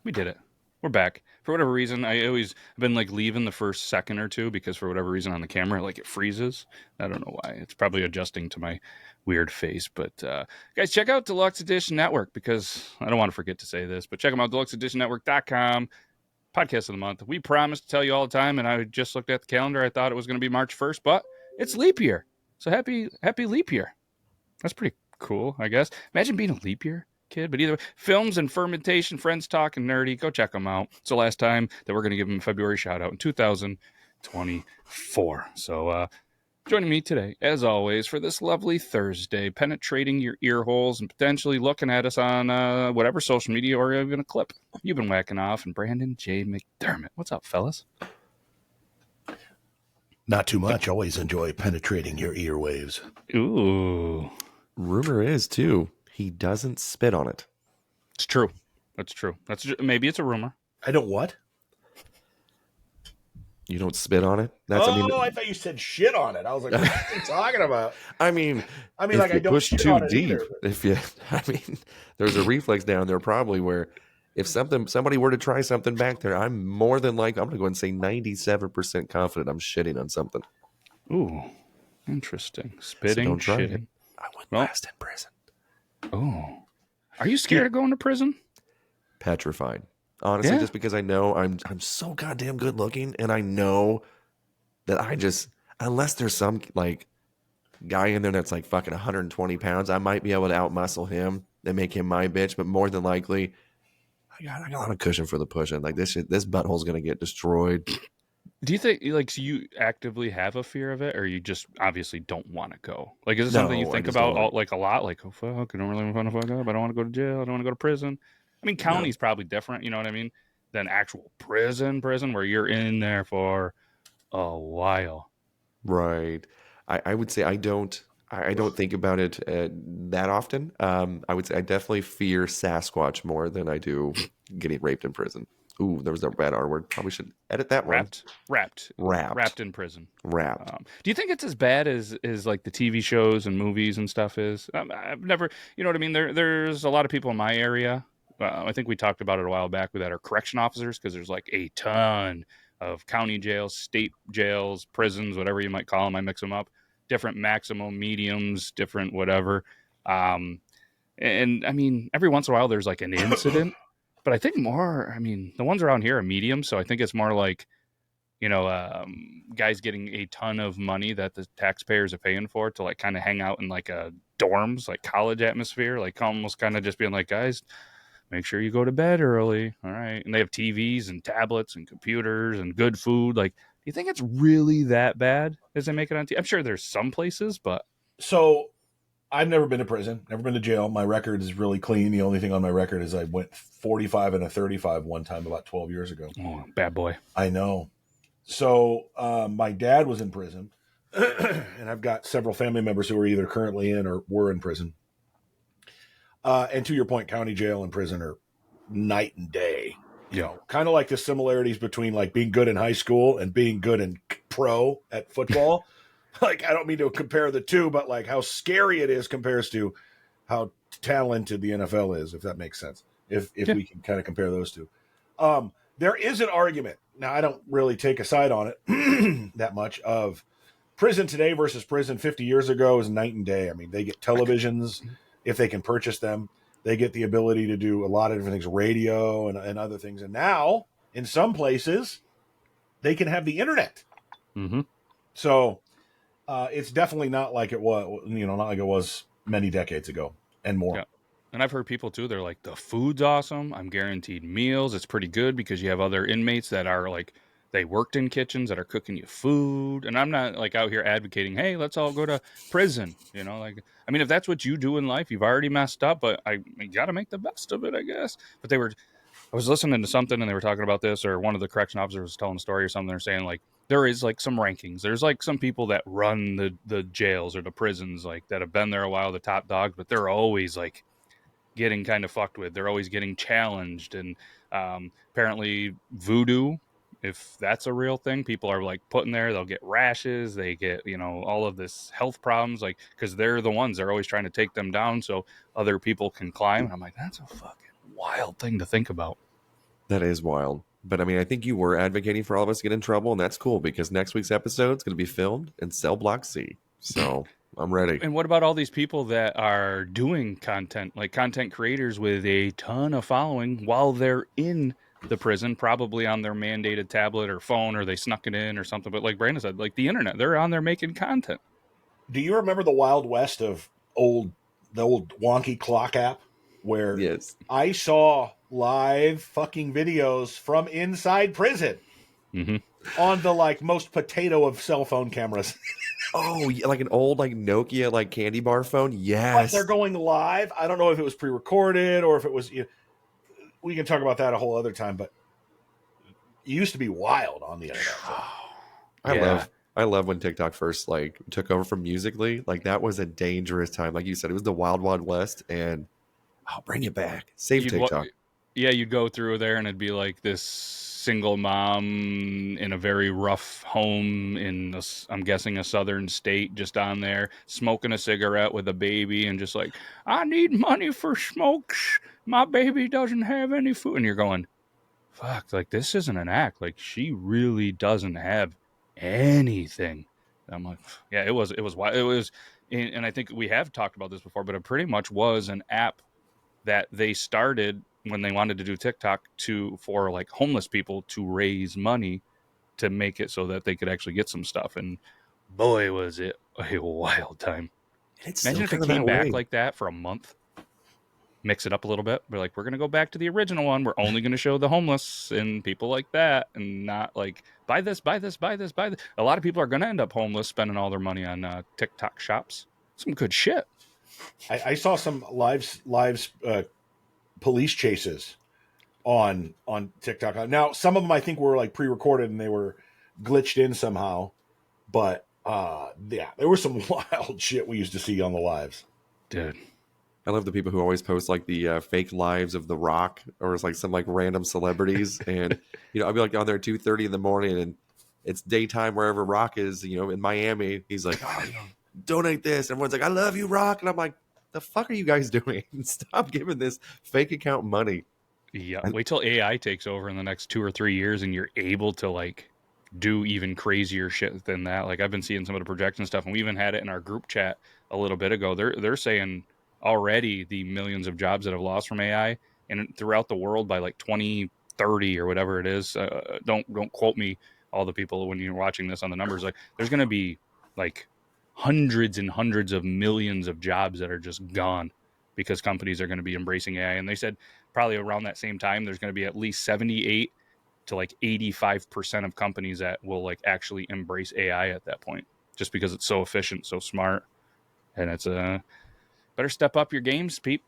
We did it. We're back. For whatever reason, I always been like leaving the first second or two because for whatever reason on the camera, like it freezes. I don't know why. It's probably adjusting to my weird face. But guys, check out Deluxe Edition Network because I don't want to forget to say this, but check them out, deluxeeditionnetwork.com. Podcast of the month. We promise to tell you all the time, and I just looked at the calendar. I thought it was going to be March 1st, but it's leap year. So happy leap year. That's pretty cool, I guess. Imagine being a leap year kid. But either way, films and fermentation, friends talking nerdy. Go check them out. It's the last time that we're going to give them a February shout out in 2024. So joining me today, as always, for this lovely Thursday, penetrating your ear holes and potentially looking at us on whatever social media or even a clip you've been whacking off, and Brandon J. McDermott. What's up, fellas? Not too much. Always enjoy penetrating your earwaves. Ooh. Rumor is, too, he doesn't spit on it. It's true. That's true. Maybe it's a rumor. I don't what? You don't spit on it? I thought you said shit on it. I was like, what are you talking about? I mean, like I don't push shit too on it deep. either. There's a reflex down there probably where if somebody were to try something back there, I'm more than likely, I'm going to go and say 97% confident I'm shitting on something. Ooh, interesting. Spitting, so don't try shitting. It. I went last in prison. Oh, are you scared of going to prison? Petrified. Honestly, just because I know I'm so goddamn good looking, and I know that unless there's some like guy in there that's like fucking 120 pounds, I might be able to outmuscle him and make him my bitch. But more than likely, I got a lot of cushion for the pushing. Like this butthole's gonna get destroyed. Do you think so you actively have a fear of it, or you just obviously don't want to go? Like, is it something you think about a lot? Like, oh fuck, I don't really want to fuck up. I don't want to go to jail. I don't want to go to prison. I mean, county's probably different. You know what I mean? Than actual prison where you're in there for a while. Right. I would say I don't think about it that often. I would say I definitely fear Sasquatch more than I do getting raped in prison. Ooh, there was a bad R word. Probably should edit that one. Wrapped in prison. Wrapped. Do you think it's as bad as like the TV shows and movies and stuff is? I've never, you know what I mean? There's a lot of people in my area. I think we talked about it a while back that are correction officers because there's like a ton of county jails, state jails, prisons, whatever you might call them. I mix them up. Different maximum, mediums, different whatever. And I mean, every once in a while there's like an incident. But I think more, I mean, the ones around here are medium. So I think it's more like, guys getting a ton of money that the taxpayers are paying for to like kind of hang out in like a dorms, like college atmosphere, like almost kind of just being like, guys, make sure you go to bed early. All right. And they have TVs and tablets and computers and good food. Like, do you think it's really that bad as they make it on TV? I'm sure there's some places, but. So I've never been to prison, never been to jail. My record is really clean. The only thing on my record is I went 45 and a 35 one time about 12 years ago. Oh, bad boy. I know. So my dad was in prison, and I've got several family members who are either currently in or were in prison. And to your point, county jail and prison are night and day. You know, kind of like the similarities between like being good in high school and being good in pro at football. Like, I don't mean to compare the two, but like how scary it is compares to how talented the NFL is, if that makes sense. If we can kind of compare those two. There is an argument. Now, I don't really take a side on it that much of prison today versus prison 50 years ago is night and day. I mean, they get televisions if they can purchase them. They get the ability to do a lot of different things, radio and other things. And now, in some places, they can have the internet. Mm-hmm. So it's definitely not like it was, not like it was many decades ago and more. Yeah. And I've heard people too, they're like, the food's awesome. I'm guaranteed meals. It's pretty good because you have other inmates that are like, they worked in kitchens that are cooking you food. And I'm not like out here advocating, hey, let's all go to prison. Like, I mean, if that's what you do in life, you've already messed up, but you got to make the best of it, I guess. But I was listening to something and they were talking about this, or one of the correction officers was telling a story or something. They're saying like, there is like some rankings. There's like some people that run the jails or the prisons, like that have been there a while, the top dogs, but they're always like getting kind of fucked with. They're always getting challenged. And apparently voodoo, if that's a real thing, people are like put in there, they'll get rashes, they get, all of this health problems, like, because they're the ones, they're always trying to take them down so other people can climb. And I'm like, that's a fucking wild thing to think about. That is wild. But I mean, I think you were advocating for all of us to get in trouble, and that's cool because next week's episode is going to be filmed in Cell Block C. So I'm ready. And what about all these people that are doing content, like content creators with a ton of following while they're in the prison, probably on their mandated tablet or phone, or they snuck it in or something. But like Brandon said, like the internet, they're on there making content. Do you remember the Wild West of the old wonky clock app where Yes. I saw live fucking videos from inside prison Mm-hmm. on the like most potato of cell phone cameras? Oh, yeah, like an old like Nokia like candy bar phone. But Yes. they're going live. I don't know if it was pre-recorded or if it was. We can talk about that a whole other time. But it used to be wild on the internet. I love when TikTok first like took over from Musically. Like that was a dangerous time. Like you said, it was the wild, wild west, and I'll bring it back. Save TikTok. You'd go through there and it'd be like this single mom in a very rough home in, I'm guessing, a southern state, just on there smoking a cigarette with a baby and just like, I need money for smokes. My baby doesn't have any food. And you're going, fuck, like this isn't an act. Like she really doesn't have anything. And I'm like, yeah, it was wild. It was, and I think we have talked about this before, but it pretty much was an app that they started when they wanted to do TikTok for like homeless people to raise money to make it so that they could actually get some stuff. And boy, was it a wild time. It's Imagine if it came back like that for a month. Mix it up a little bit. We're like, we're going to go back to the original one. We're only going to show the homeless and people like that and not like, buy this, buy this, buy this, buy this. A lot of people are going to end up homeless spending all their money on TikTok shops. Some good shit. I saw some live police chases on TikTok. Now, some of them I think were like pre-recorded and they were glitched in somehow. But yeah, there was some wild shit we used to see on the lives. Dude. I love the people who always post like the fake lives of The Rock or it's like some like random celebrities. And, I'll be like on there at 2:30 in the morning and it's daytime wherever Rock is, in Miami. He's like, donate this. Everyone's like, I love you, Rock. And I'm like, the fuck are you guys doing? Stop giving this fake account money. Yeah. Wait till AI takes over in the next 2 or 3 years and you're able to like do even crazier shit than that. Like I've been seeing some of the projection stuff and we even had it in our group chat a little bit ago. They're saying already the millions of jobs that have lost from AI and throughout the world by like 2030 or whatever it is. Don't quote me, all the people, when you're watching this on the numbers. Like there's going to be like hundreds and hundreds of millions of jobs that are just gone because companies are going to be embracing AI. And they said probably around that same time, there's going to be at least 78 to like 85% of companies that will like actually embrace AI at that point, just because it's so efficient, so smart. And it's better step up your games, Pete.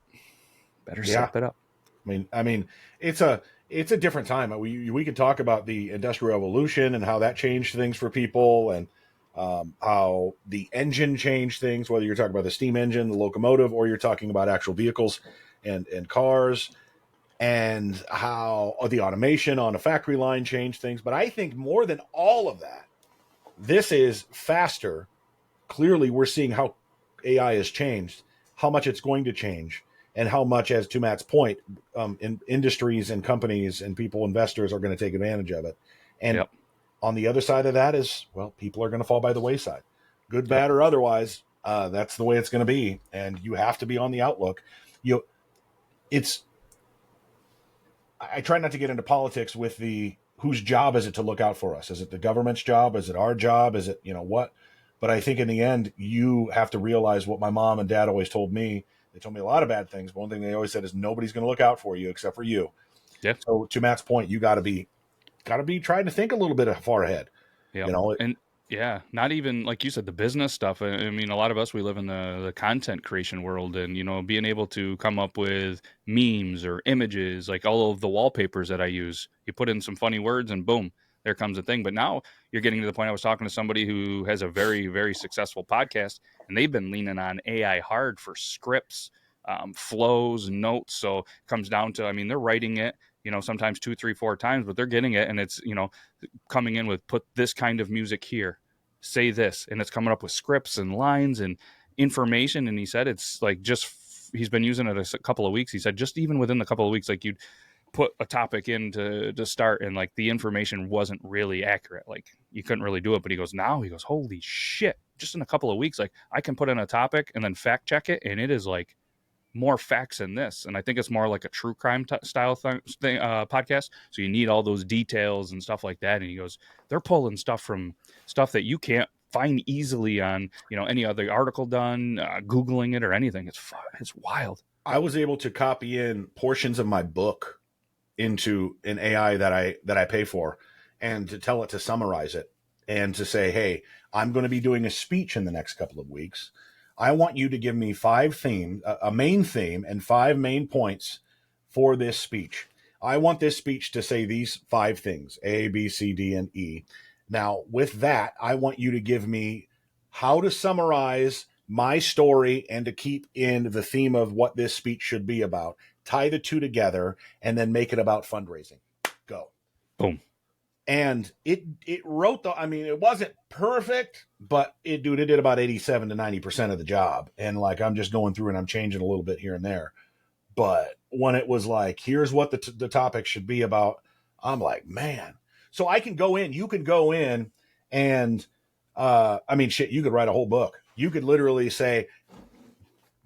Better step it up. I mean, it's a different time. We could talk about the Industrial Revolution and how that changed things for people, and how the engine changed things. Whether you're talking about the steam engine, the locomotive, or you're talking about actual vehicles and cars, and how the automation on a factory line changed things. But I think more than all of that, this is faster. Clearly, we're seeing how AI has changed, how much it's going to change, and how much, as to Matt's point, in industries and companies and people, investors, are going to take advantage of it. And on the other side of that is, well, people are going to fall by the wayside, good, bad, or otherwise. That's the way it's going to be, and you have to be on the outlook. I try not to get into politics with whose job is it to look out for us? Is it the government's job? Is it our job? Is it what? But I think in the end, you have to realize what my mom and dad always told me. They told me a lot of bad things, but one thing they always said is nobody's going to look out for you except for you. Yeah. So to Matt's point, you got to be trying to think a little bit far ahead. Yeah. And yeah, not even like you said, the business stuff. I mean, a lot of us, we live in the content creation world, and being able to come up with memes or images, like all of the wallpapers that I use, you put in some funny words and boom, there comes a thing. But now you're getting to the point. I was talking to somebody who has a very, very successful podcast, and they've been leaning on AI hard for scripts, flows, notes. So it comes down to, I mean, they're writing it, sometimes 2, 3, 4 times, but they're getting it. And it's, coming in with, put this kind of music here, say this. And it's coming up with scripts and lines and information. And he said, it's like, he's been using it a couple of weeks. He said, just even within the couple of weeks, like put a topic in to start, and like the information wasn't really accurate. Like you couldn't really do it. But he goes, holy shit, just in a couple of weeks, like I can put in a topic and then fact check it, and it is like more facts than this. And I think it's more like a true crime style podcast. So you need all those details and stuff like that. And he goes, they're pulling stuff from stuff that you can't find easily on, any other article done, Googling it or anything. It's wild. I was able to copy in portions of my book into an AI that I pay for, and to tell it to summarize it and to say, hey, I'm going to be doing a speech in the next couple of weeks. I want you to give me 5 themes, a main theme and 5 main points for this speech. I want this speech to say these 5 things, A, B, C, D, and E. Now, with that, I want you to give me how to summarize my story and to keep in the theme of what this speech should be about. Tie the two together and then make it about fundraising. Go. Boom. And it wrote it wasn't perfect, but it did about 87 to 90% of the job. And like, I'm just going through and I'm changing a little bit here and there. But when it was like, here's what the topic should be about, I'm like, man. So I can go in, you can go in and, you could write a whole book. You could literally say,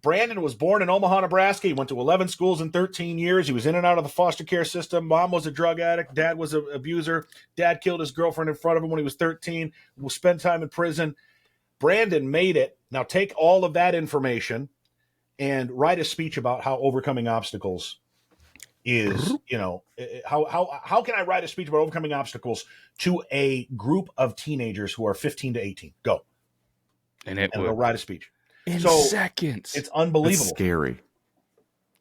Brandon was born in Omaha, Nebraska. He went to 11 schools in 13 years. He was in and out of the foster care system. Mom was a drug addict. Dad was an abuser. Dad killed his girlfriend in front of him when he was 13. We'll spend time in prison. Brandon made it. Now take all of that information and write a speech about how overcoming obstacles is, how can I write a speech about overcoming obstacles to a group of teenagers who are 15 to 18? Go. And go write a speech. In seconds. It's unbelievable. It's scary.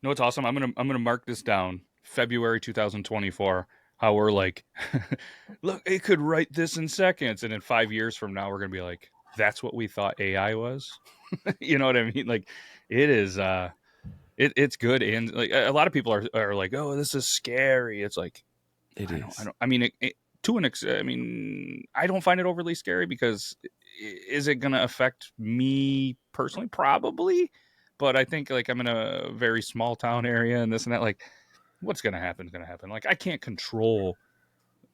No, it's awesome. I'm gonna mark this down. February 2024. How we're like, look, it could write this in seconds, and in 5 years from now, we're gonna be like, that's what we thought AI was. You know what I mean? Like, it is. It's good, and like a lot of people are like, oh, this is scary. It's like, it is. I don't find it overly scary because is it going to affect me personally? Probably. But I think like I'm in a very small town area and this and that, like what's going to happen is going to happen. Like I can't control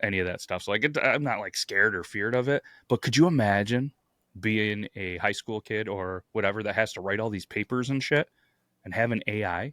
any of that stuff. So like I'm not like scared or feared of it. But could you imagine being a high school kid or whatever that has to write all these papers and shit and have an AI?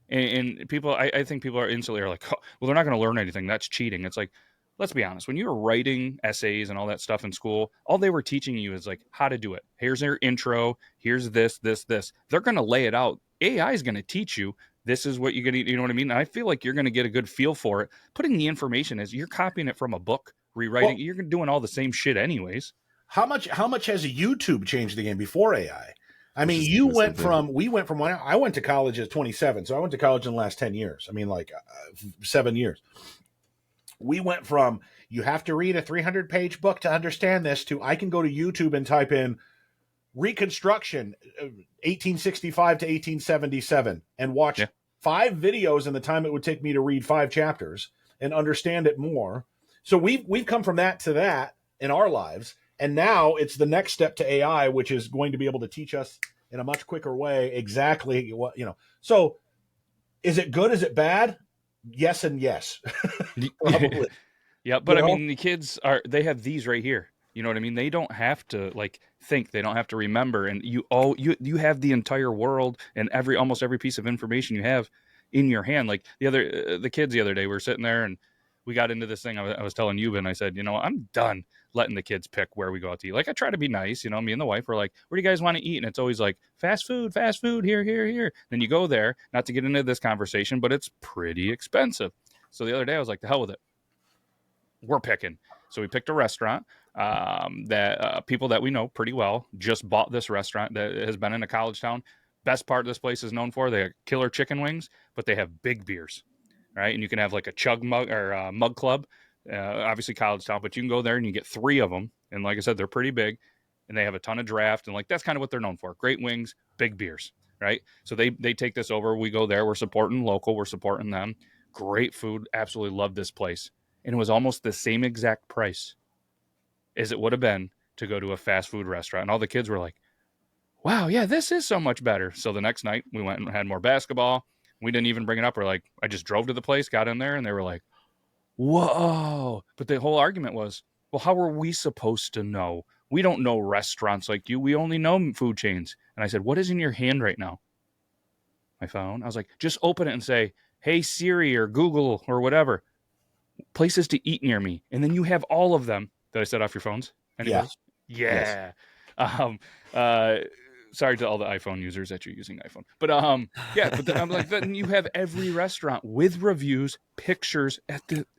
And people, I think people are instantly like, oh, well, they're not going to learn anything. That's cheating. It's like, let's be honest. When you were writing essays and all that stuff in school, all they were teaching you is like how to do it. Here's their intro. Here's this. They're going to lay it out. AI is going to teach you. This is what you're going to, you know what I mean? And I feel like you're going to get a good feel for it. Putting the information is you're copying it from a book, rewriting. You're doing all the same shit anyways. How much has YouTube changed the game before AI? I mean, we went from when I went to college at 27. So I went to college in the last 10 years. I mean, like 7 years. We went from you have to read a 300-page book to understand this to I can go to YouTube and type in Reconstruction 1865 to 1877 and watch 5 videos in the time it would take me to read 5 chapters and understand it more. So we've come from that to that in our lives. And now it's the next step to AI, which is going to be able to teach us in a much quicker way exactly what, So is it good? Is it bad? Yes and yes. Probably. Yeah, but I mean, the kids they have these right here. You know what I mean? They don't have to like think. They don't have to remember. And you have the entire world and almost every piece of information you have in your hand. Like the kids the other day, we were sitting there and we got into this thing. I was telling you, and I said, I'm done letting the kids pick where we go out to eat. Like I try to be nice, me and the wife were like, where do you guys want to eat? And it's always like fast food, here. Then you go there, not to get into this conversation, but it's pretty expensive. So the other day I was like, the hell with it. We're picking. So we picked a restaurant that people that we know pretty well just bought this restaurant that has been in a college town. Best part of this place is known for, they have killer chicken wings, but they have big beers, right? And you can have like a chug mug or mug club, obviously college town, but you can go there and you get 3 of them. And like I said, they're pretty big and they have a ton of draft. And like, that's kind of what they're known for. Great wings, big beers, right? So they take this over. We go there. We're supporting local. We're supporting them. Great food. Absolutely love this place. And it was almost the same exact price as it would have been to go to a fast food restaurant. And all the kids were like, wow, yeah, this is so much better. So the next night we went and had more basketball. We didn't even bring it up. We're like, I just drove to the place, got in there, and they were like, whoa. But the whole argument was, well, how are we supposed to know? We don't know restaurants like you. We only know food chains. And I said, what is in your hand right now? My phone. I was like, just open it and say, hey, Siri or Google or whatever, places to eat near me. And then you have all of them. Did I set off your phones? Anybody? Yes. Yeah. Uh, sorry to all the iPhone users that you're using iPhone. But yeah, but I'm like, then you have every restaurant with reviews, pictures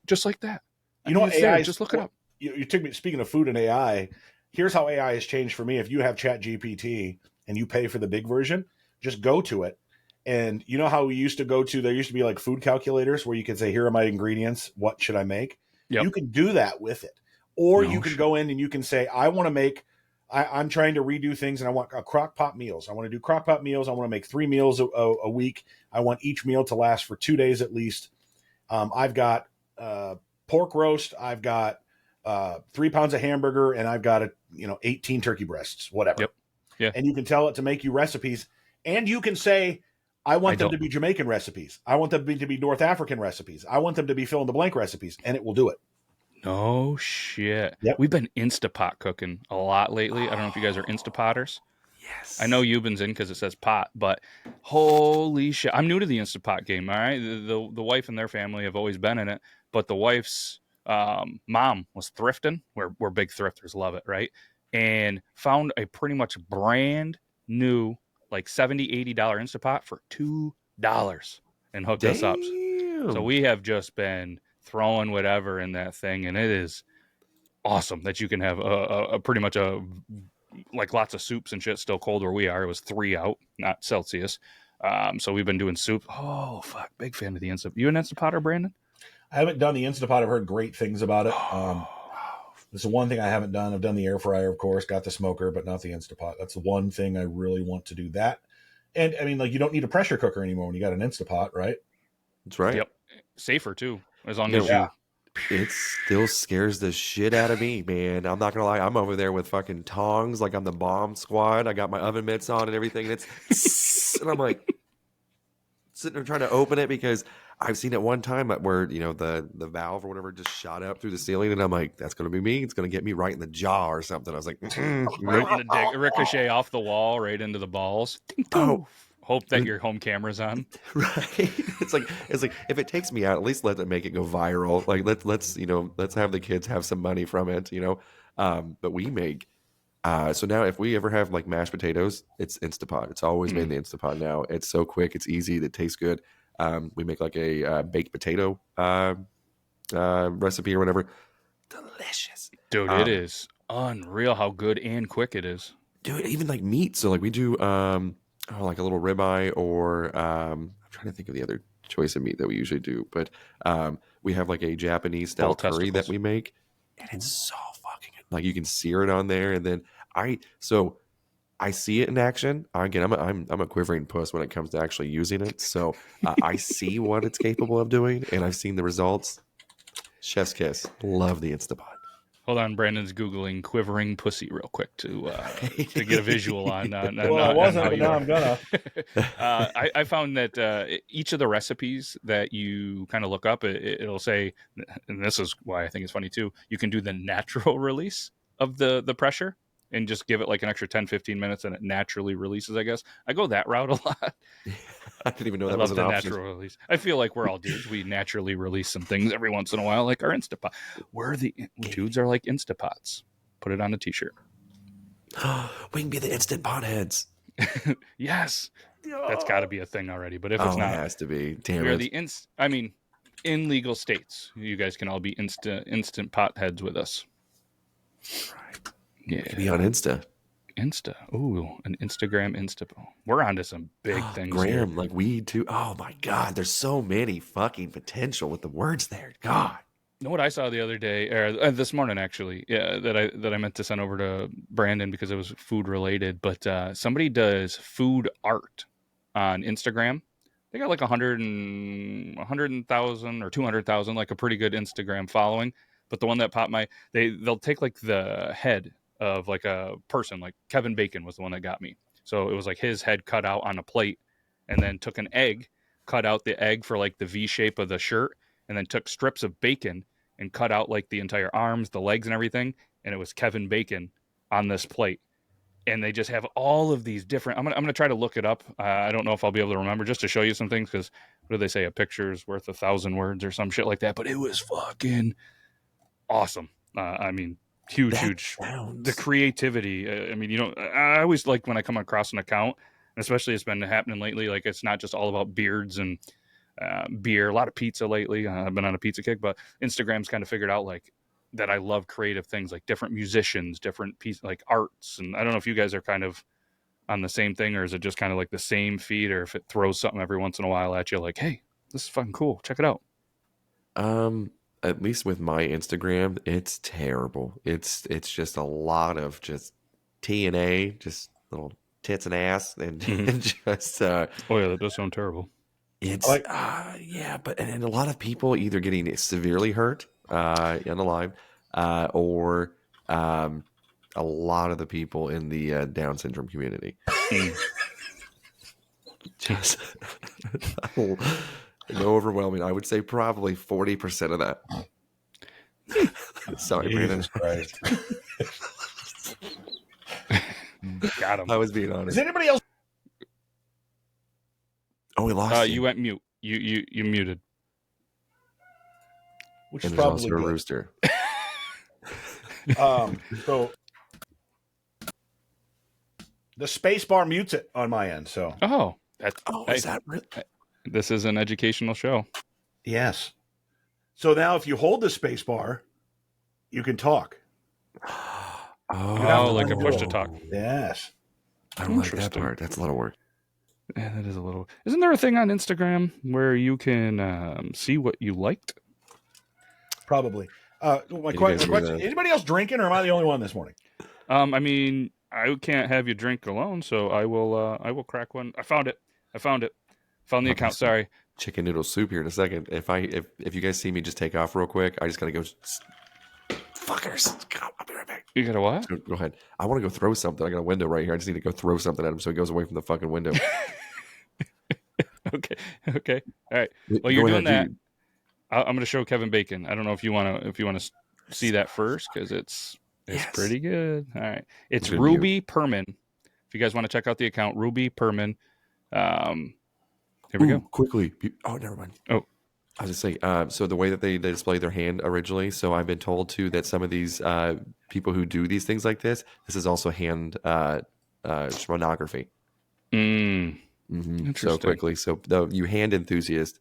just like that. You know what AI? Just look it up. You took me, speaking of food and AI, here's how AI has changed for me. If you have Chat GPT and you pay for the big version, just go to it. And you know how we used to go to, there used to be like food calculators where you could say, here are my ingredients. What should I make? Yep. You can do that with it. Or you can go in and you can say, I want to make, I'm trying to redo things and I want a crock pot meals. I want to do crock pot meals. I want to make 3 meals a week. I want each meal to last for 2 days at least. I've got pork roast. I've got 3 pounds of hamburger, and I've got 18 turkey breasts, whatever. Yep. Yeah. And you can tell it to make you recipes, and you can say, I want them to be Jamaican recipes. I want them to be North African recipes. I want them to be fill in the blank recipes, and it will do it. No shit. Yep. We've been Instapot cooking a lot lately. I don't know if you guys are Instapotters. Yes. I know Euban's in because it says pot, but holy shit. I'm new to the Instapot game, all right? The wife and their family have always been in it, but the wife's mom was thrifting. We're big thrifters, love it, right? And found a pretty much brand new, like $70, $80 Instapot for $2 and hooked us up. So we have just been throwing whatever in that thing, and it is awesome that you can have a pretty much like lots of soups and shit still cold where we are. It was 3 out, not Celsius. So we've been doing soup. Oh, fuck. Big fan of the Instapot. You an Instapotter, Brandon? I haven't done the Instapot. I've heard great things about it. This is one thing I haven't done. I've done the air fryer, of course, got the smoker, but not the Instapot. That's the one thing I really want to do that. And I mean, like, you don't need a pressure cooker anymore when you got an Instapot, right? That's right. Yep. Safer too, as long as Yeah. It still scares the shit out of me, man. I'm not gonna lie. I'm over there with fucking tongs, like I'm the bomb squad. I got my oven mitts on and everything. And it's and I'm like sitting there trying to open it because I've seen it one time where the valve or whatever just shot up through the ceiling, and I'm like, that's gonna be me. It's gonna get me right in the jaw or something. I was like, right in the ricochet off the wall, right into the balls. Oh. Hope that your home camera's on. Right. It's like if it takes me out, at least let it make it go viral. Like let's have the kids have some money from it, But we make so now if we ever have like mashed potatoes, it's Instapot. It's always been the Instapot now. It's so quick, it's easy, it tastes good. We make like a baked potato recipe or whatever. Delicious. Dude, it is unreal how good and quick it is. Dude, even like meat. So like we do like a little ribeye, or I'm trying to think of the other choice of meat that we usually do, but we have like a Japanese style curry that we make, and it's so fucking good. Like you can sear it on there, and then I see it in action. Again, I'm a quivering puss when it comes to actually using it, so I see what it's capable of doing, and I've seen the results. Chef's kiss. Love the Instapot. Hold on, Brandon's Googling quivering pussy real quick to get a visual on. Well, I wasn't, but now I'm gonna. I found that each of the recipes that you kind of look up, it'll say, and this is why I think it's funny too, you can do the natural release of the pressure and just give it like an extra 10, 15 minutes and it naturally releases, I guess. I go that route a lot. I didn't even know that I was love an the option. natural release. I feel like we're all dudes. We naturally release some things every once in a while, like our Instapot. Dudes are like Instapots. Put it on a t-shirt. We can be the instant potheads. Yes. That's got to be a thing already. But if it's not, it has to be. Damn we're it. in legal states, you guys can all be instant potheads with us. Right. Yeah. Be on Insta. Ooh, an Instagram Instapo. We're onto some big things Graham, here. like weed too. Oh my God, there's so many fucking potential with the words there. God. You know what I saw the other day, or this morning actually, yeah, that I meant to send over to Brandon because it was food related. But somebody does food art on Instagram. They got like 100,000 or 200,000, like a pretty good Instagram following. But the one that popped they'll take like the head of like a person, like Kevin Bacon was the one that got me. So it was like his head cut out on a plate, and then took an egg, cut out the egg for like the V shape of the shirt, and then took strips of bacon and cut out like the entire arms, the legs, and everything. And it was Kevin Bacon on this plate. And they just have all of these different. I'm gonna try to look it up. I don't know if I'll be able to remember, just to show you some things, because what do they say? A picture's worth 1,000 words or some shit like that. But it was fucking awesome. I mean, huge. The creativity. I mean, I always like when I come across an account, and especially it's been happening lately. Like, it's not just all about beards and beer. A lot of pizza lately. I've been on a pizza kick, but Instagram's kind of figured out like that I love creative things, like different musicians, different pieces, like arts. And I don't know if you guys are kind of on the same thing, or is it just kind of like the same feed, or if it throws something every once in a while at you, like, hey, this is fucking cool, check it out. At least with my Instagram, it's terrible. It's just a lot of just T&A, just little tits and ass, and, and just oh yeah, that does sound terrible. It's like yeah, but and a lot of people either getting severely hurt unalive, or a lot of the people in the Down syndrome community. Just no overwhelming. I would say probably 40% of that. Sorry, Jesus Brandon. Christ. Got him. I was being honest. Is anybody else? Oh, we lost you. You went mute. You muted. Which And is there's probably also a good. rooster. So the space bar mutes it on my end. So Is that really? This is an educational show. yes. So now if you hold the space bar, you can talk. Oh, like a push to talk. Yes. I don't like that part. That's a lot of work. Yeah, that is a little. Isn't there a thing on Instagram where you can see what you liked? Probably. My question: anybody else drinking, or am I the only one this morning? I mean, I can't have you drink alone, so I will crack one. I found it. Found the account. Sorry. Chicken noodle soup here in a second. If you guys see me just take off real quick, I just gotta go. Fuckers, God, I'll be right back. You gotta what? Go ahead. I want to go throw something. I got a window right here. I just need to go throw something at him so he goes away from the fucking window. Okay. All right. Well, you're doing that. I'm going to show Kevin Bacon. I don't know if you want to see that first, because it's pretty good. All right. It's Ruby Perman. If you guys want to check out the account, Ruby Perman. Here we go. Quickly. Oh, never mind. Oh, I was just saying. So the way that they display their hand originally. So I've been told too that some of these people who do these things like this is also hand pornography. So quickly. So you hand enthusiast.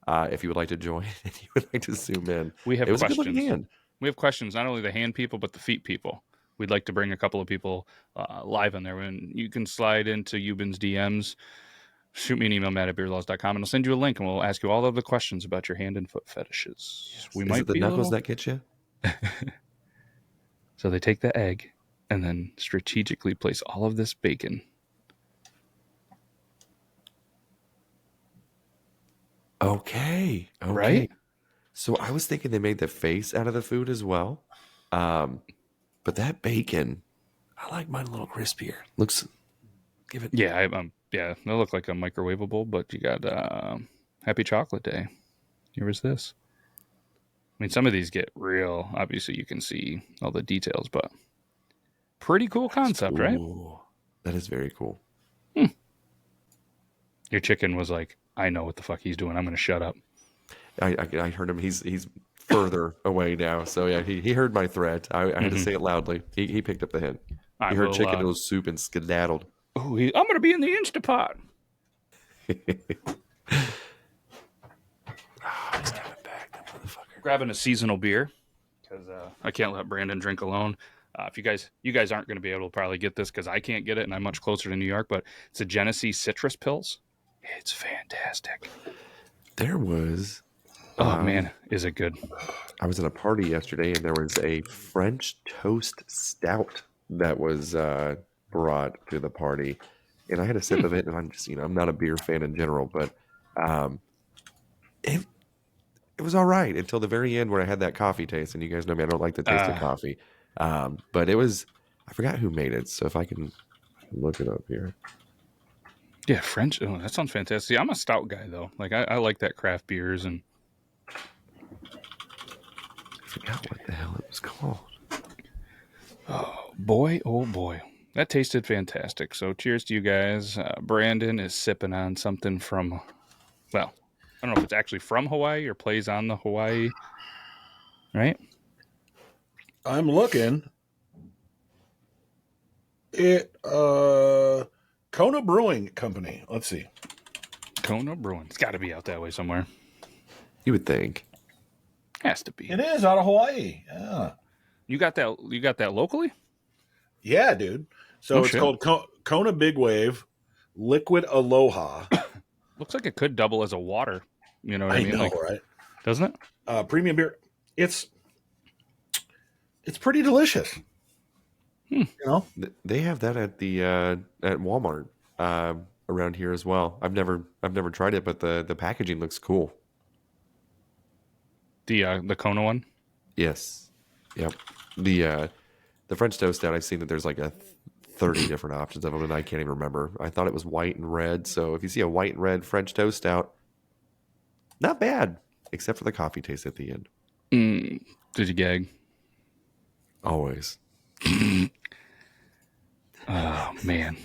If you would like to join and you would like to zoom in, we have questions. A good hand. We have questions, not only the hand people, but the feet people. We'd like to bring a couple of people live on there. And you can slide into Eubin's DMs, shoot me an email, matt@beerlaws.com, and I'll send you a link, and we'll ask you all of the questions about your hand and foot fetishes. Yes. We might it the be knuckles that get you? So they take the egg and then strategically place all of this bacon. Okay. Right? So I was thinking they made the face out of the food as well. But that bacon, I like mine a little crispier. Give it. Yeah, they look like a microwavable, but you got Happy Chocolate Day. Here is this. I mean, some of these get real. Obviously, you can see all the details, but pretty cool concept, right? That is very cool. Your chicken was like, I know what the fuck he's doing. I'm going to shut up. I heard him. He's further away now. So yeah, he heard my threat. I had to say it loudly. He picked up the hint. He heard chicken noodle soup and skedaddled. Oh, I'm going to be in the Instapot. He's coming back, that motherfucker. Grabbing a seasonal beer, because I can't let Brandon drink alone. If you guys aren't going to be able to probably get this, because I can't get it and I'm much closer to New York, but it's a Genesee citrus pills. It's fantastic. There was... Oh, man, is it good? I was at a party yesterday, and there was a French toast stout that was brought to the party. And I had a sip of it, and I'm just, I'm not a beer fan in general, but it was all right until the very end where I had that coffee taste. And you guys know me, I don't like the taste of coffee. But it was, I forgot who made it, so if I can look it up here. Yeah, French. Oh, that sounds fantastic. I'm a stout guy though. Like I like that craft beers and. I forgot what the hell it was called. Oh boy. That tasted fantastic. So cheers to you guys. Brandon is sipping on something from, well, I don't know if it's actually from Hawaii or plays on the Hawaii, right? I'm looking. Kona Brewing Company. Let's see. Kona Brewing. It's got to be out that way somewhere. You would think. Has to be. It is out of Hawaii. Yeah. You got that? You got that locally? Yeah, dude. So No it's shit. called Kona Big Wave Liquid Aloha. Looks like it could double as a water. You know what I mean? know, Like, right? doesn't it? Premium beer. It's pretty delicious. You know, They have that at the at Walmart around here as well. I've never tried it, but the packaging looks cool. The Kona one. Yes. Yep. The French toast stout, I've seen that there's like 30 different options of them, and I can't even remember. I thought it was white and red. So if you see a white and red French toast stout, not bad, except for the coffee taste at the end. Did you gag? Always. Oh man,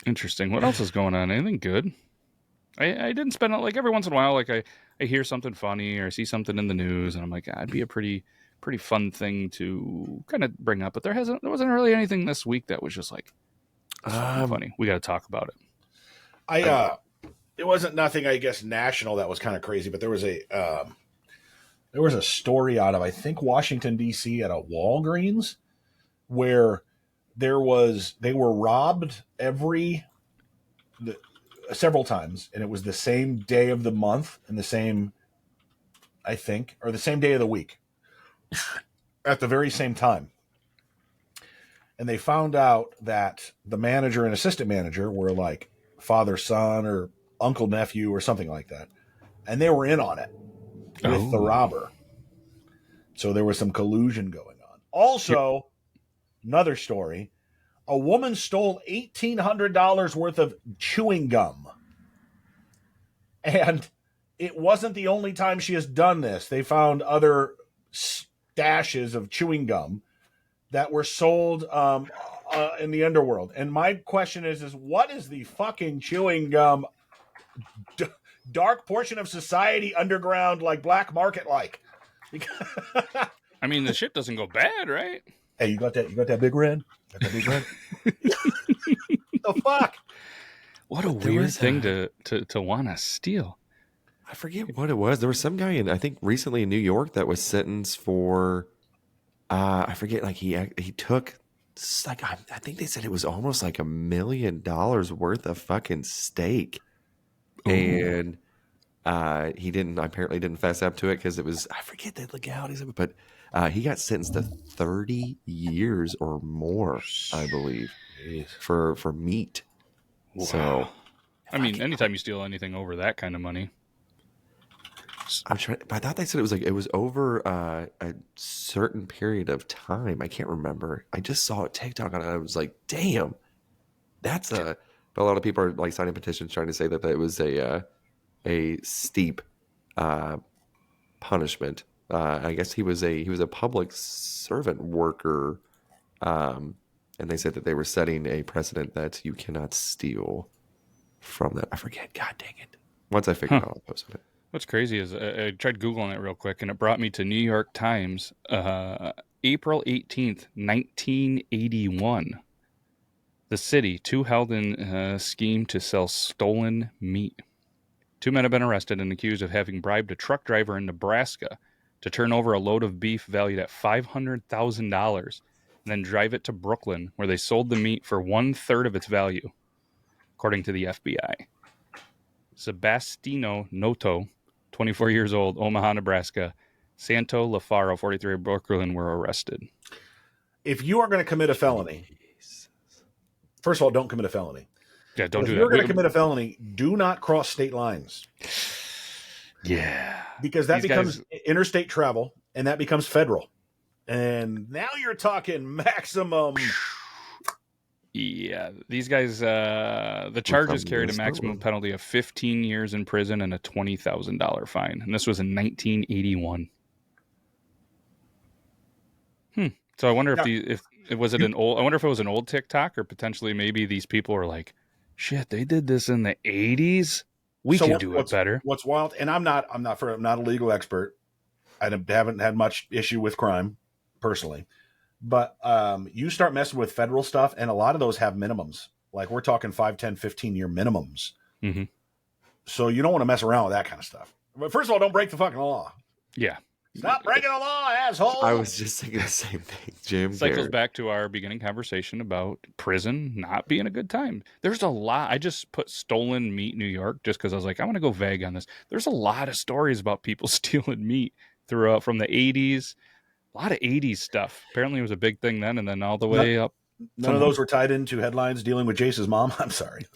interesting. What else is going on? Anything good? I didn't spend it like every once in a while. Like I hear something funny or I see something in the news, and I'm like, it'd be a pretty fun thing to kind of bring up. But there wasn't really anything this week that was just like funny. We got to talk about it. it wasn't nothing, I guess, national that was kind of crazy, but there was a story out of, I think, Washington D.C. at a Walgreens where they were robbed several times, and it was the same day of the month and the same, I think, or the same day of the week at the very same time. And they found out that the manager and assistant manager were like father, son, or uncle, nephew, or something like that. And they were in on it with the robber. So there was some collusion going on. Also, another story, a woman stole $1,800 worth of chewing gum. And it wasn't the only time she has done this. They found other stashes of chewing gum that were sold in the underworld. And my question is what is the fucking chewing gum dark portion of society underground, like black market like? I mean, the shit doesn't go bad, right? Hey, you got that big red? Got that big red? The fuck? What a weird thing to want to steal. I forget what it was. There was some guy I think recently in New York that was sentenced for I forget, like he took like I think they said it was almost like $1 million worth of fucking steak. Ooh. And he apparently didn't fess up to it because it was, I forget the legalities of it, but he got sentenced to 30 years or more, I believe, for meat. Wow. So, I mean, anytime you steal anything over that kind of money. I'm trying, but I thought they said it was over a certain period of time. I can't remember. I just saw a TikTok on it. And I was like, damn, that's but a lot of people are like signing petitions trying to say that it was a steep punishment. I guess he was a public servant worker, and they said that they were setting a precedent that you cannot steal from that. I forget. God dang it! Once I figure it out, I'll post it. What's crazy is I tried Googling it real quick, and it brought me to New York Times, April 18th, 1981. The city, two held in a scheme to sell stolen meat. 2 men have been arrested and accused of having bribed a truck driver in Nebraska to turn over a load of beef valued at $500,000 and then drive it to Brooklyn, where they sold the meat for 1/3 of its value, according to the FBI. Sebastino Noto, 24 years old, Omaha, Nebraska. Santo Lafaro, 43, Brooklyn, were arrested. If you are going to commit a felony, first of all, don't commit a felony. Yeah, don't do that. If you're going to commit a felony, do not cross state lines. Yeah. Because that becomes interstate travel, and that becomes federal. And now you're talking maximum Yeah, these guys, the We're from charges carried a maximum Minnesota. penalty of 15 years in prison and a $20,000 fine. And this was in 1981. So I wonder if Yeah, if it was it you. an old, I wonder if it was an old TikTok or potentially maybe these people were like, shit, they did this in the 80s. We So can what's do it what's better. what's wild? And I'm not a legal expert. I haven't had much issue with crime personally, but you start messing with federal stuff, and a lot of those have minimums. Like we're talking 5, 10, 15-year minimums. Hmm. So you don't want to mess around with that kind of stuff. But first of all, don't break the fucking law. Yeah. Stop breaking the law, asshole. I was just thinking the same thing, Jim. Cycles Garrett. back to our beginning conversation about prison not being a good time. There's a lot. I just put stolen meat New York just because I was like, I want to go vague on this. There's a lot of stories about people stealing meat throughout from the 80s. A lot of 80s stuff. Apparently it was a big thing then and then all the None, way up. none of those were tied into headlines dealing with Jace's mom. I'm sorry.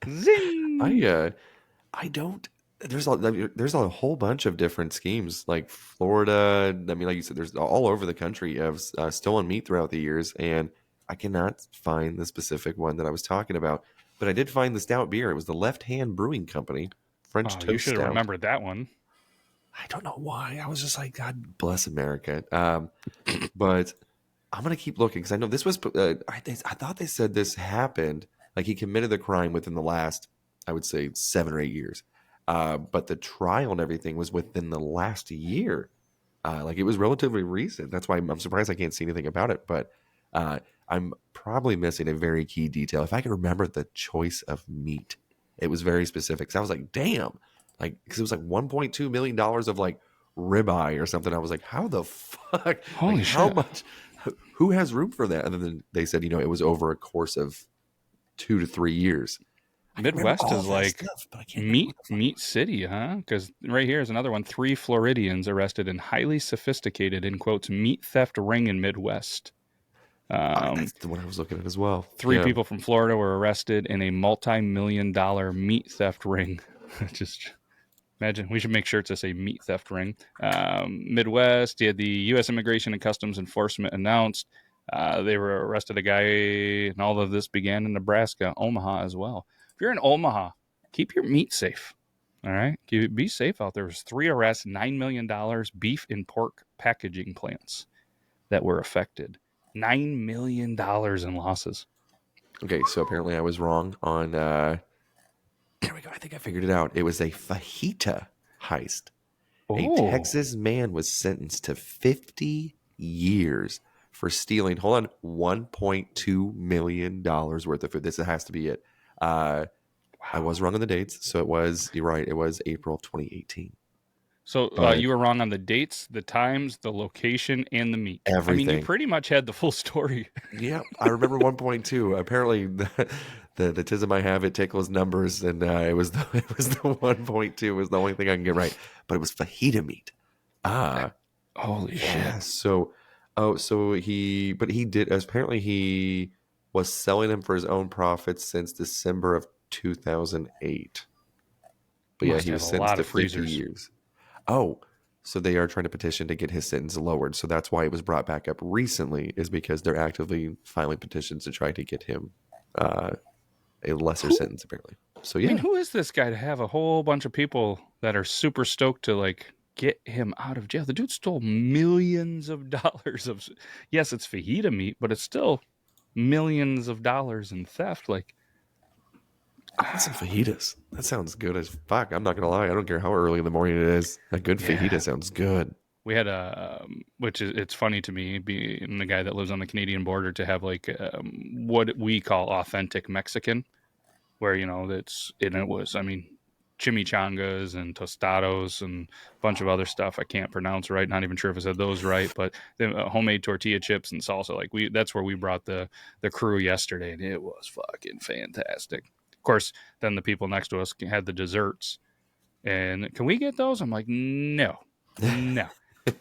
Zing! I don't. There's a whole bunch of different schemes, like Florida. I mean, like you said, there's all over the country of stolen meat throughout the years, and I cannot find the specific one that I was talking about. But I did find the stout beer. It was the Left Hand Brewing Company French Oh, Toast you should have Stout. remembered that one. I don't know why. I was just like, God bless America. But I'm gonna keep looking because I know this was. I thought they said this happened. Like he committed the crime within the last, I would say, 7 or 8 years. But the trial and everything was within the last year. Like it was relatively recent. That's why I'm surprised I can't see anything about it. But I'm probably missing a very key detail. If I can remember the choice of meat, it was very specific. So I was like, damn, like because it was like $1.2 million of like ribeye or something. I was like, how the fuck? Holy Like, how shit. much? Who has room for that? And then they said, it was over a course of 2 to 3 years. Midwest is like meat city, huh? Because right here is another one. 3 Floridians arrested in highly sophisticated, in quotes, meat theft ring in Midwest. That's the one I was looking at as well. 3 people from Florida were arrested in a multi-million-dollar meat theft ring. Just imagine. We should make shirts that say meat theft ring. Midwest, the U.S. Immigration and Customs Enforcement announced they were arrested a guy, and all of this began in Nebraska, Omaha as well. If you're in Omaha, keep your meat safe. All right? Be safe out there. There's 3 arrests, $9 million beef and pork packaging plants that were affected. $9 million in losses. Okay, so apparently I was wrong on. There we go. I think I figured it out. It was a fajita heist. A Texas man was sentenced to 50 years for stealing, hold on, $1.2 million worth of food. This has to be it. I was wrong on the dates. So you're right, it was April 2018. So you were wrong on the dates, the times, the location, and the meat. Everything. I mean, you pretty much had the full story. Yeah, I remember 1.2. Apparently, the tism I have, it tickles numbers, and it was the 1.2 was the only thing I can get right. But it was fajita meat. Holy shit! So he did. Apparently, he was selling them for his own profits since December of 2008. But yeah, he was sentenced to 50 years. Oh, so they are trying to petition to get his sentence lowered. So that's why it was brought back up recently, is because they're actively filing petitions to try to get him a lesser sentence, apparently. So yeah. I mean, who is this guy to have a whole bunch of people that are super stoked to like get him out of jail? The dude stole millions of dollars of. Yes, it's fajita meat, but it's still millions of dollars in theft. Like, I want some fajitas. That sounds good as fuck. I'm not gonna lie. I don't care how early in the morning it is. A good fajita sounds good. We had it's funny to me being the guy that lives on the Canadian border to have like what we call authentic Mexican, where it was, I mean, chimichangas and tostados and a bunch of other stuff I can't pronounce right. Not even sure if I said those right, but homemade tortilla chips and salsa. Like that's where we brought the crew yesterday, and it was fucking fantastic. Of course, then the people next to us had the desserts, and can we get those? I'm like, no.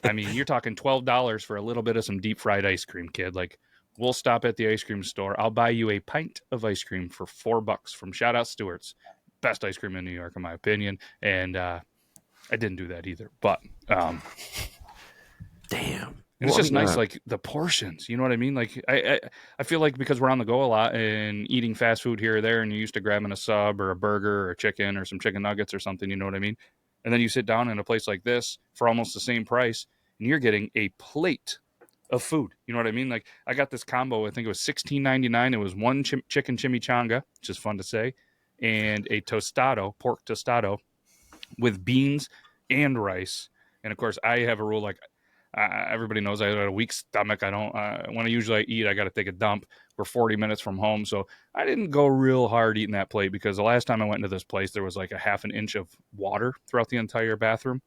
I mean, you're talking $12 for a little bit of some deep fried ice cream, kid. Like, we'll stop at the ice cream store. I'll buy you a pint of ice cream for $4 from Shout Out Stewart's. Best ice cream in New York, in my opinion. And I didn't do that either. But damn. And it's Well, I just mean, nice, like the portions. You know what I mean? Like I feel like because we're on the go a lot and eating fast food here or there, and you're used to grabbing a sub or a burger or a chicken or some chicken nuggets or something. You know what I mean? And then you sit down in a place like this for almost the same price, and you're getting a plate of food. You know what I mean? Like I got this combo. I think it was $16.99. It was one chicken chimichanga, which is fun to say, and a tostado, pork tostado, with beans and rice. And of course, I have a rule like everybody knows I have a weak stomach. I don't when I usually eat, I got to take a dump. We're 40 minutes from home, so I didn't go real hard eating that plate because the last time I went into this place, there was like a half an inch of water throughout the entire bathroom.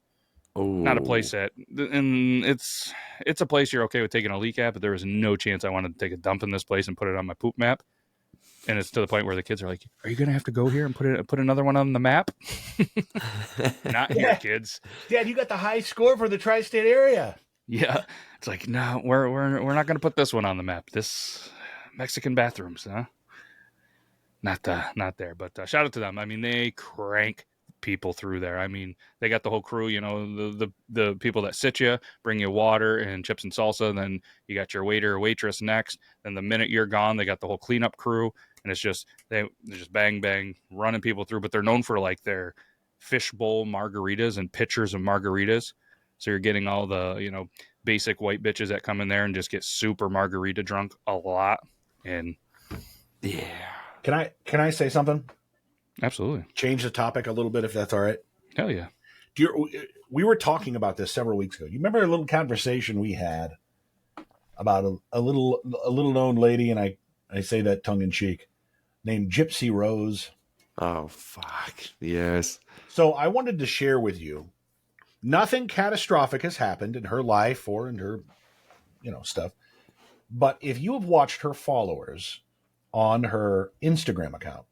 Not a place oh, that, and it's a place you're okay with taking a leak at, but there was no chance I wanted to take a dump in this place and put it on my poop map. And it's to the point where the kids are like, "Are you going to have to go here and put another one on the map?" Not here, Yeah. kids. Dad, you got the high score for the tri-state area. Yeah, it's like no, we're not going to put this one on the map. This Mexican bathrooms, huh? Not there. But shout out to them. I mean, they crank people through there. I mean, they got the whole crew. You know, the people that sit you, bring you water and chips and salsa. And then you got your waiter or waitress next. Then the minute you're gone, they got the whole cleanup crew, and it's just they're just bang bang running people through. But they're known for like their fishbowl margaritas and pitchers of margaritas. So you're getting all the basic white bitches that come in there and just get super margarita drunk a lot. And yeah. Can I say something? absolutely, Change the topic a little bit, if that's all right. hell yeah. We were talking about this several weeks ago. You remember a little conversation we had about a little known lady, and I say that tongue in cheek, named Gypsy Rose. Oh, fuck. Yes. So I wanted to share with you. Nothing catastrophic has happened in her life or in her, stuff. But if you have watched her followers on her Instagram account,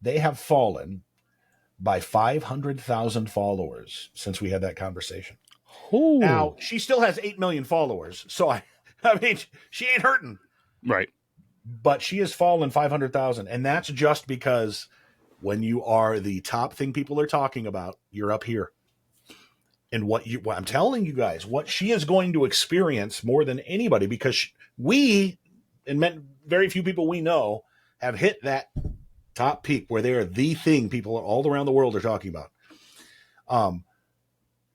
they have fallen by 500,000 followers since we had that conversation. Ooh. Now, she still has 8 million followers. So, I mean, she ain't hurting. Right. But she has fallen 500,000. And that's just because when you are the top thing people are talking about, you're up here. And what I'm telling you guys, what she is going to experience more than anybody, because very few people we know have hit that top peak where they are the thing people all around the world are talking about.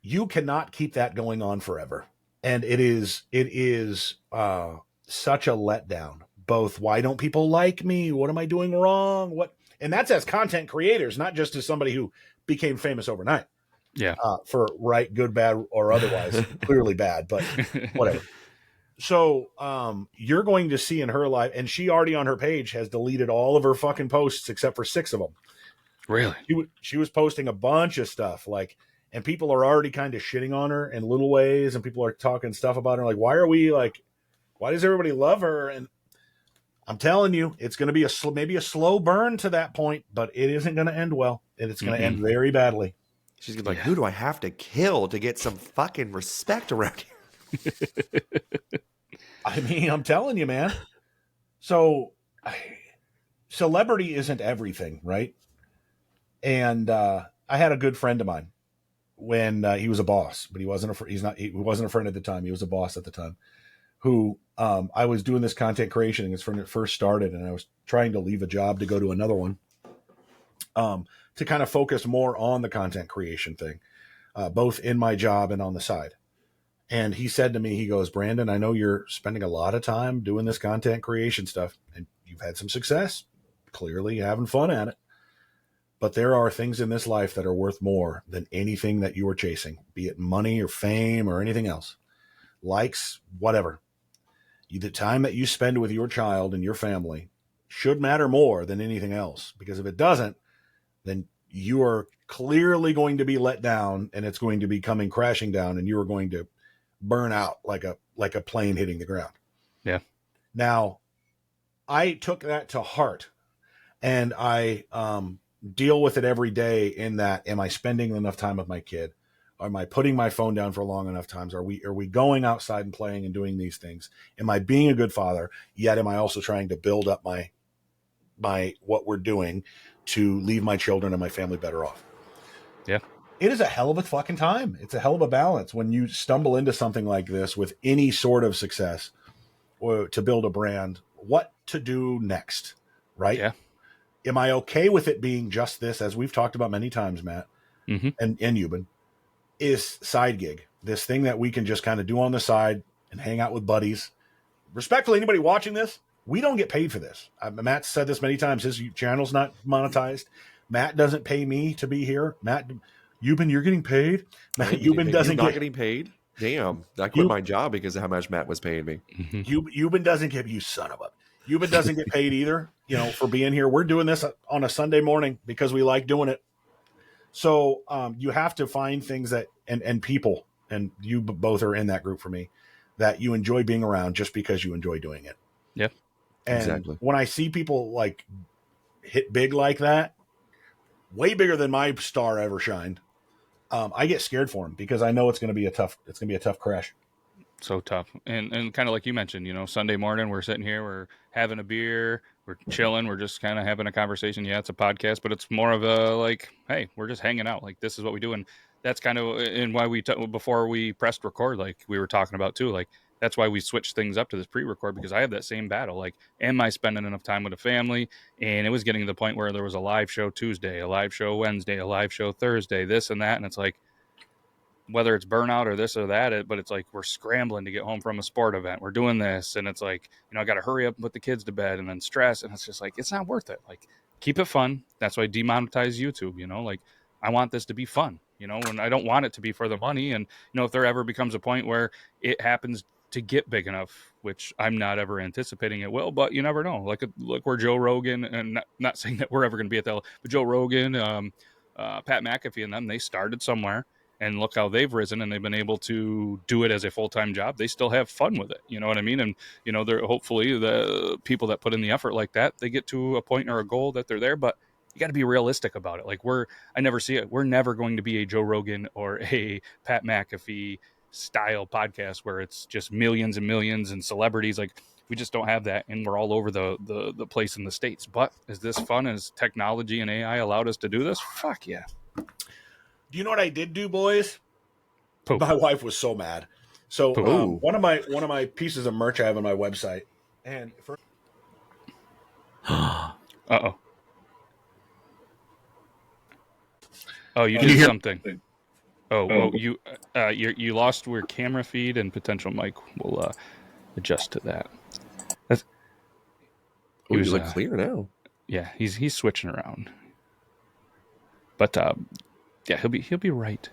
You cannot keep that going on forever. And it is such a letdown. Both, why don't people like me? What am I doing wrong? And that's as content creators, not just as somebody who became famous overnight. Yeah. For right, good, bad, or otherwise. Clearly bad, but whatever. So you're going to see in her life, and she already on her page has deleted all of her fucking posts except for 6 of them. Really? She was posting a bunch of stuff, and people are already kind of shitting on her in little ways, and people are talking stuff about her, like, why does everybody love her? And I'm telling you, it's going to be maybe a slow burn to that point, but it isn't going to end well, and it's going to end very badly. She's going to be like, who do I have to kill to get some fucking respect around here? I mean, I'm telling you, man. So, celebrity isn't everything, right? And I had a good friend of mine when he was a boss, but he wasn't a friend at the time. He was a boss at the time. Who I was doing this content creation and it's when it first started, and I was trying to leave a job to go to another one, to kind of focus more on the content creation thing, both in my job and on the side. And he said to me, he goes, Brandon, I know you're spending a lot of time doing this content creation stuff and you've had some success. Clearly you're having fun at it. But there are things in this life that are worth more than anything that you are chasing, be it money or fame or anything else. Likes, whatever. The time that you spend with your child and your family should matter more than anything else. Because if it doesn't, then you are clearly going to be let down and it's going to be coming crashing down and you are going to burn out like a plane hitting the ground. Yeah. Now, I took that to heart and I deal with it every day in that, am I spending enough time with my kid? Am I putting my phone down for long enough times? Are we going outside and playing and doing these things? Am I being a good father? Yet am I also trying to build up my what we're doing to leave my children and my family better off? Yeah. it is a hell of a fucking time. It's a hell of a balance when you stumble into something like this with any sort of success or to build a brand, what to do next, right? Yeah. Am I okay with it being just this, as we've talked about many times, Matt and Euban, is side gig, this thing that we can just kind of do on the side and hang out with buddies. Respectfully, anybody watching this, we don't get paid for this. Matt said this many times. His channel's not monetized. Matt doesn't pay me to be here. Matt, Euban, you're getting paid. Matt, Euban doesn't get getting paid. Damn, I quit my job because of how much Matt was paying me. Euban doesn't get, you son of a. Euban doesn't get paid either, for being here. We're doing this on a Sunday morning because we like doing it. So you have to find things that and people, and you both are in that group for me, that you enjoy being around just because you enjoy doing it. Yeah, and exactly. When I see people like hit big like that, way bigger than my star ever shined, I get scared for him because I know it's going to be a tough crash. So tough. And kind of like you mentioned, Sunday morning, we're sitting here, we're having a beer, we're chilling, we're just kind of having a conversation. Yeah, it's a podcast, but it's more of a like, hey, we're just hanging out. Like, this is what we do. And that's kind of and why before we pressed record, like we were talking about too, like that's why we switched things up to this pre-record, because I have that same battle. Like, am I spending enough time with the family? And it was getting to the point where there was a live show Tuesday, a live show Wednesday, a live show Thursday, this and that. And it's like, whether it's burnout or this or that, but it's like we're scrambling to get home from a sport event. We're doing this, and it's like, I got to hurry up and put the kids to bed, and then stress, and it's just like, it's not worth it. Like, keep it fun. That's why I demonetize YouTube, like I want this to be fun, and I don't want it to be for the money. And, if there ever becomes a point where it happens to get big enough, which I'm not ever anticipating it will, but you never know. Like, look where Joe Rogan, and not saying that we're ever going to be at that level, but Joe Rogan, Pat McAfee and them, they started somewhere. And look how they've risen, and they've been able to do it as a full-time job. They still have fun with it. You know what I mean? And, they're hopefully the people that put in the effort like that, they get to a point or a goal that they're there, but you got to be realistic about it. Like I never see it. We're never going to be a Joe Rogan or a Pat McAfee style podcast where it's just millions and millions and celebrities. Like, we just don't have that. And we're all over the place in the States. But is this fun? Has technology and AI allowed us to do this? Fuck yeah. Do you know what I did do, boys? Poop. My wife was so mad. So one of my pieces of merch I have on my website, and Uh-oh. Oh, you did something. Oh, you lost your camera feed and potential mic. We'll adjust to that. You look clear now. Yeah, he's switching around. But yeah, he'll be right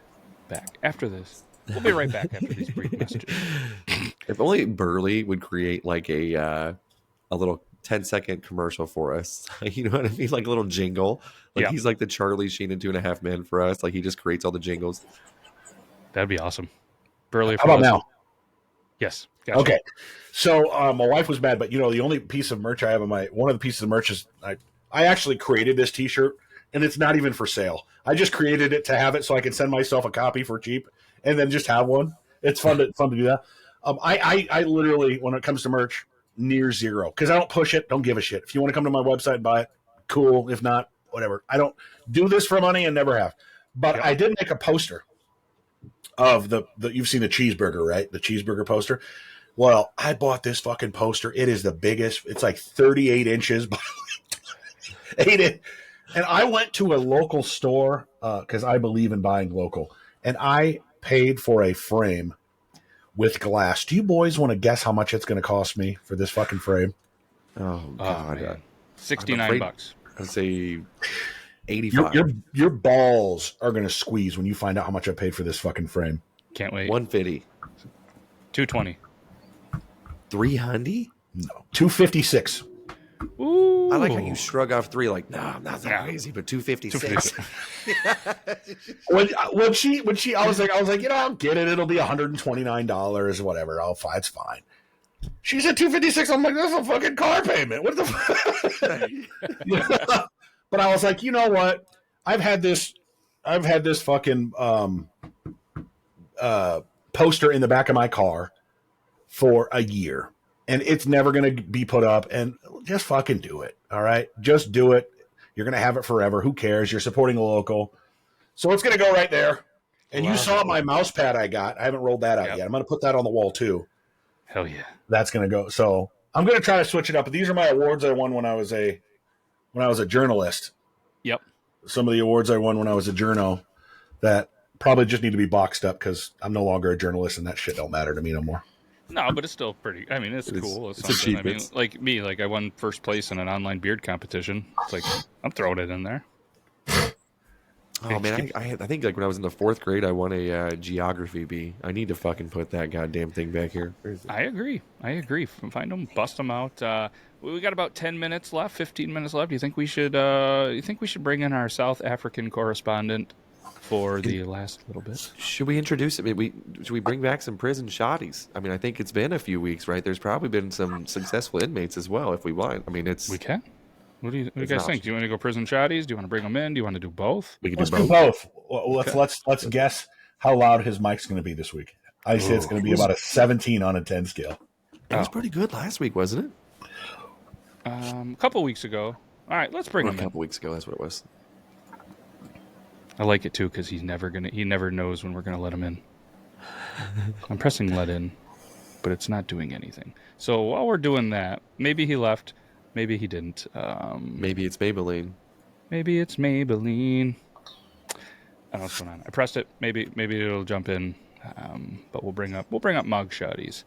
back after this. We'll be right back after these brief messages. If only Burley would create like a little 10-second commercial for us. You know what I mean? Like a little jingle. Like he's like the Charlie Sheen and 2.5 Men for us. Like he just creates all the jingles. That'd be awesome. Burley. How about now? Yes. Gotcha. Okay. So my wife was mad, but the only piece of merch I have one of the pieces of merch is I actually created this T-shirt, and it's not even for sale. I just created it to have it so I can send myself a copy for cheap and then just have one. It's fun to do that. I literally, when it comes to merch, near zero, because I don't push it, don't give a shit. If you want to come to my website and buy it, cool. If not, whatever. I don't do this for money and never have. But I did make a poster of the you've seen the cheeseburger, right? The cheeseburger poster. Well, I bought this fucking poster. It is the biggest. It's like 38 inches by 8 inches. And I went to a local store because I believe in buying local. And I paid for a frame with glass. Do you boys want to guess how much it's going to cost me for this fucking frame? Oh, God. Man. $69. I'd say 85. Your balls are going to squeeze when you find out how much I paid for this fucking frame. Can't wait. 150. 220. 300? No. 256. Ooh. I like how you shrug off 3 like, no, I'm not that crazy, but 256. when she I was like, I'll get it. It'll be $129 or whatever. It's fine. She said 256. I'm like, that's a fucking car payment. What the fuck? But I was like, you know what? I've had this fucking poster in the back of my car for a year, and it's never going to be put up. And just fucking do it. All right, just do it. You're going to have it forever. Who cares? You're supporting a local. So it's going to go right there. And you Love saw it. my mouse pad I got. I haven't rolled that out yet. I'm going to put that on the wall too. Hell yeah. That's going to go. So I'm going to try to switch it up. But these are my awards I won when I was a journalist. Yep. Some of the awards I won when I was a journo that probably just need to be boxed up because I'm no longer a journalist and that shit don't matter to me no more. No, but it's still pretty. I mean, it's cool. It's something. I mean, like me, like I won first place in an online beard competition. It's like I'm throwing it in there. Oh man, I think like when I was in the 4th grade, I won a geography bee. I need to fucking put that goddamn thing back here. I agree. Find them, bust them out. We got about 10 minutes left, 15 minutes left. Do you think we should? Bring in our South African correspondent for the last little bit? Should we introduce it? Should we bring back some prison shotties? I mean, I think it's been a few weeks, right? There's probably been some successful inmates as well. If we want, I mean, we can. What do you guys think? Do you want to go prison shotties? Do you want to bring them in? Do you want to do both? We can Let's do both. Let's guess how loud his mic's going to be this week. I say it's going to be about a 17 on a 10 scale. It was pretty good last week, wasn't it? A couple weeks ago. All right, let's bring him in. A couple weeks ago, that's what it was. I like it too because he never knows when we're gonna let him in. I'm pressing let in, but it's not doing anything. So while we're doing that, maybe he left, maybe he didn't. Maybe it's Maybelline. Maybe it's Maybelline. I don't know what's going on. I pressed it. Maybe it'll jump in. But we'll bring up mug shotties.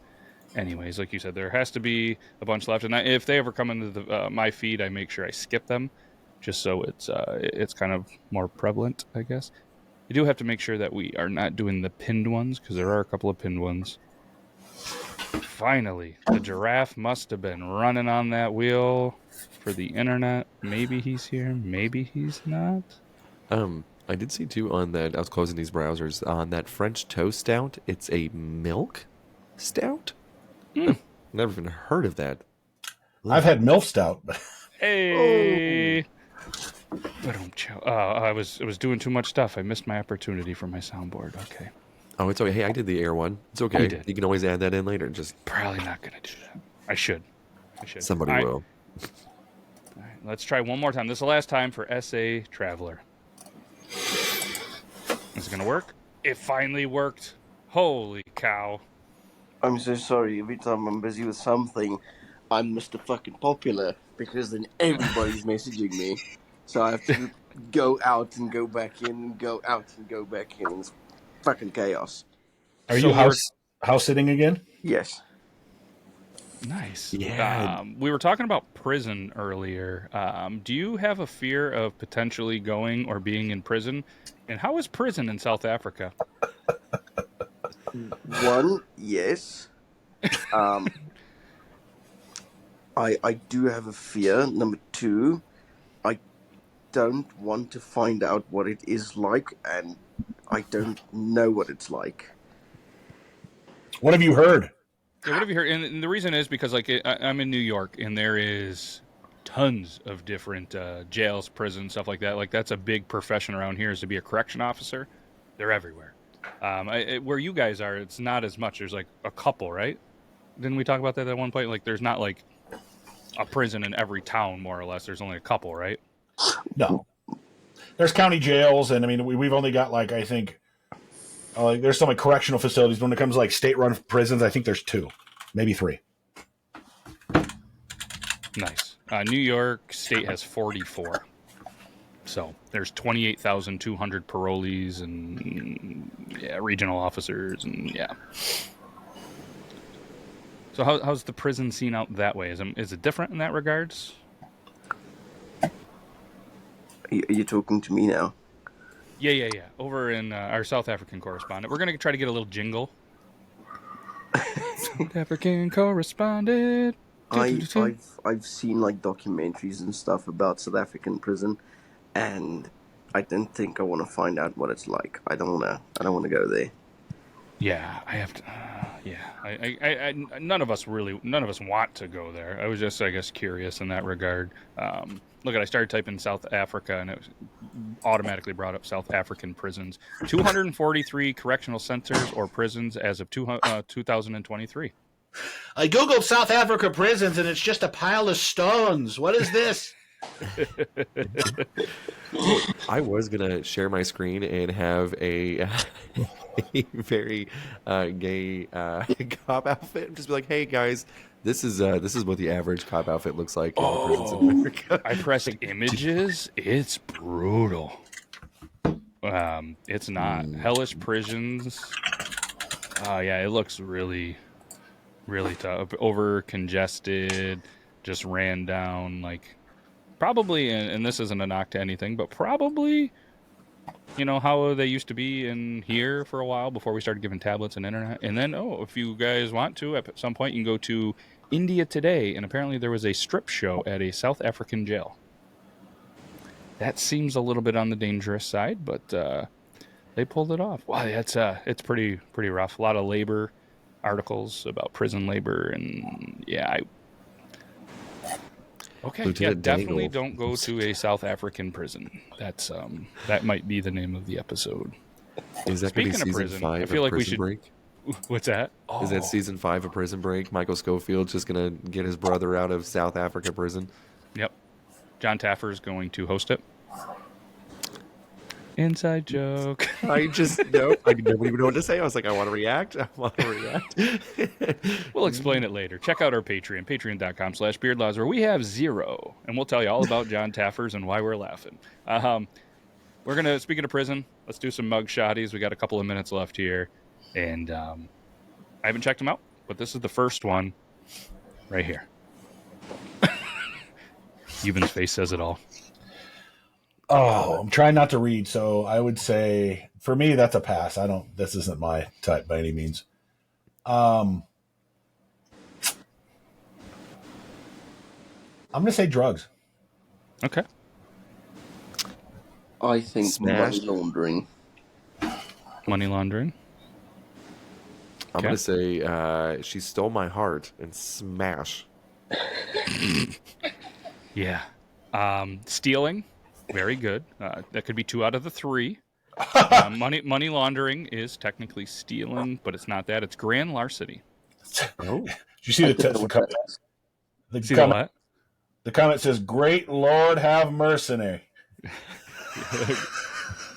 Anyways, like you said, there has to be a bunch left, and if they ever come into my feed, I make sure I skip them, just so it's kind of more prevalent, I guess. You do have to make sure that we are not doing the pinned ones, because there are a couple of pinned ones. Finally, the giraffe must have been running on that wheel for the internet. Maybe he's here, maybe he's not. I did see too on that. I was closing these browsers on that French toast stout. It's a milk stout. Never even heard of that. I've had MILF stout. Hey. I was doing too much stuff. I missed my opportunity for my soundboard. Okay. Oh, it's okay. Hey, I did the air one. It's okay. You can always add that in later. Just probably not gonna do that. I should. Somebody will. All right, let's try one more time. This is the last time for SA Traveler. Is it gonna work? It finally worked. Holy cow. I'm so sorry. Every time I'm busy with something, I'm Mr. fucking popular because then everybody's messaging me. So I have to go out and go back in, go out and go back in. It's fucking chaos. Are you house sitting again? Yes. Nice. Yeah. We were talking about prison earlier. Do you have a fear of potentially going or being in prison? And how is prison in South Africa? One, yes. I do have a fear. Number two, I don't want to find out what it is like, and I don't know what it's like. What have you heard? Yeah, what have you heard? And the reason is because I'm in New York, and there is tons of different jails, prisons, stuff like that. Like that's a big profession around here is to be a correction officer. They're everywhere. Where you guys are, it's not as much. There's like a couple, right? Didn't we talk about that at one point? Like there's not like a prison in every town, more or less. There's only a couple, right? No. There's county jails, and I mean we've only got like I think there's some like correctional facilities. When it comes to like state-run prisons, I think there's 2, maybe 3. Nice. New York State has 44. So there's 28,200 parolees and regional officers and yeah. So how's the prison scene out that way? Is it different in that regards? Are you talking to me now? Yeah. Over in our South African correspondent. We're going to try to get a little jingle. South African correspondent. I've seen like documentaries and stuff about South African prison, and I don't think I want to find out what it's like. I don't want to go there. Yeah, I have to. I none of us want to go there. I was just, I guess, curious in that regard. Look, I started typing South Africa, and it automatically brought up South African prisons. 243 correctional centers or prisons as of 2023. I googled South Africa prisons, and it's just a pile of stones. What is this? I was gonna share my screen and have a, a very gay cop outfit, and just be like, "Hey guys, this is what the average cop outfit looks like in the prisons in America." I pressed images. It's brutal. It's not hellish prisons. Oh yeah, it looks really, really tough. Over congested, just ran down. Like probably, and this isn't a knock to anything, but probably, how they used to be in here for a while before we started giving tablets and internet. And then, if you guys want to, at some point, you can go to India Today, and apparently there was a strip show at a South African jail. That seems a little bit on the dangerous side, but they pulled it off. Wow, it's pretty rough. A lot of labor articles about prison labor, and okay, Lieutenant definitely Dangle. don't go to a South African prison. That's that might be the name of the episode. Is that going to be Speaking of season prison, 5 I feel of like we Prison should. Break? What's that? Is that season 5 of Prison Break? Michael Schofield's just going to get his brother out of South Africa prison. Yep. John Taffer is going to host it. Inside joke. I just no, I don't even know what to say. I was like, I want to react. We'll explain it later. Check out our Patreon, patreon.com/beardlaws, where we have 0, and we'll tell you all about John Taffers and why we're laughing. We're going to, speaking of prison, let's do some mug shotties. We got a couple of minutes left here, and I haven't checked them out, but this is the first one right here. Euban's face says it all. Oh, I'm trying not to read, so I would say for me that's a pass. This isn't my type by any means. I'm gonna say drugs. Okay. I think Smash. money laundering. Money laundering. I'm Okay. going to say she stole my heart and smash. Yeah. Stealing. Very good. That could be 2 out of the 3. Money laundering is technically stealing, but it's not that. It's grand larceny. Oh, Did you see I the don't know text? what that is. The See the comment, what? the comment says, "Great Lord, have mercy."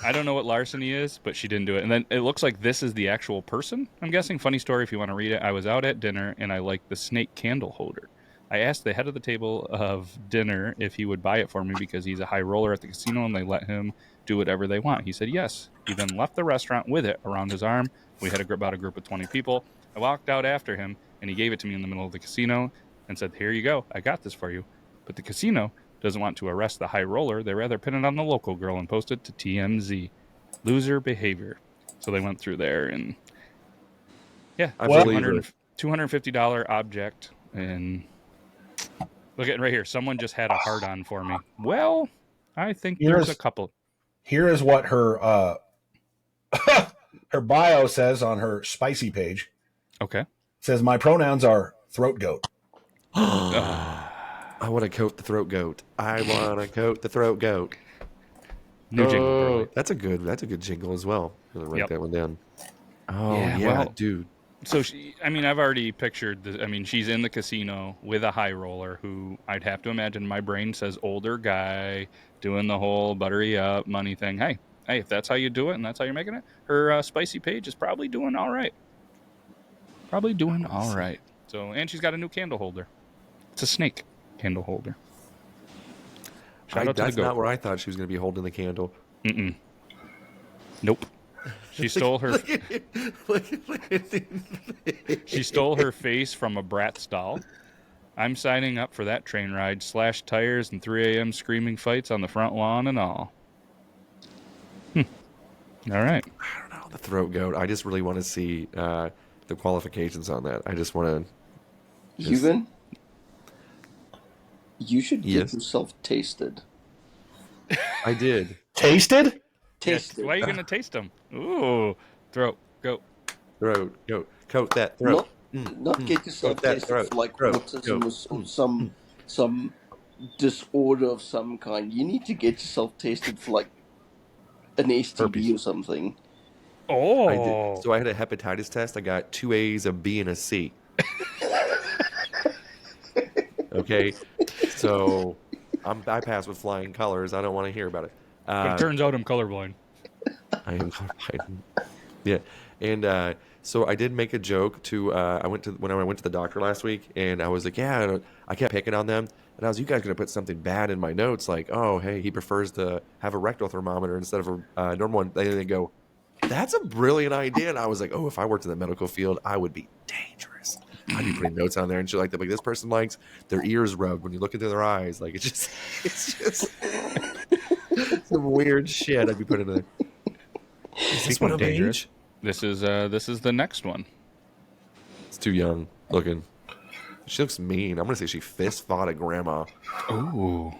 I don't know what larceny is, but she didn't do it. And then it looks like this is the actual person, I'm guessing. Funny story if you want to read it. I was out at dinner, and I liked the snake candle holder. I asked the head of the table of dinner if he would buy it for me because he's a high roller at the casino and they let him do whatever they want. He said yes. He then left the restaurant with it around his arm. We had about a group of 20 people. I walked out after him, and he gave it to me in the middle of the casino and said, "Here you go. I got this for you." But the casino doesn't want to arrest the high roller. They rather pin it on the local girl and post it to TMZ. Loser behavior. So they went through there, and yeah, I Well- believe it. $250 object, and look at it right here. Someone just had a heart on for me. Well, I think there's a couple. Here is what her her bio says on her spicy page. Okay. It says, "My pronouns are throat goat." I want to coat the throat goat. I want to coat the throat goat. New jingle. Early. That's a good jingle as well. I'm gonna write Yep. that one down. Oh Yeah, yeah, well- dude. So I've already pictured she's in the casino with a high roller who I'd have to imagine, my brain says older guy doing the whole buttery up money thing. Hey, if that's how you do it and that's how you're making it, her spicy page is probably doing all right. So, and she's got a new candle holder. It's a snake candle holder. Shout out to the That's goat. not where I thought she was gonna be holding the candle. Nope. She stole her. She stole her face from a Bratz doll. I'm signing up for that train ride. Slash tires and 3 a.m. screaming fights on the front lawn and all. All right. I don't know, the throat goat. I just really want to see the qualifications on that. I just want to. Euban, you should get Yes. yourself tasted. I did. Tasted? Tasted. Why are you going to taste them? Ooh. Throat. Go. Throat goat. Coat that throat. Not get yourself Coat that tasted throat, for like throat, autism goat. or some disorder of some kind. You need to get yourself tasted for like an STD Herpes. or something. Oh. I did. So I had a hepatitis test. I got 2 A's, a B, and a C. Okay. So I pass with flying colors. I don't want to hear about it. But it turns out I'm colorblind. I am colorblind. Yeah, and so I did make a joke to when I went to the doctor last week, and I was like, yeah, I kept picking on them, and I was, you guys gonna put something bad in my notes, like, oh, hey, he prefers to have a rectal thermometer instead of a normal one. They go, that's a brilliant idea, and I was like, oh, if I worked in the medical field, I would be dangerous. I'd be putting notes on there and shit like that. Like, this person likes their ears rubbed when you look into their eyes. Like, it's just some weird shit I'd be putting in there. Is this Speaking one of of dangerous, age? this is the next one. It's too young looking. She looks mean. I'm gonna say she fist fought a grandma. Ooh.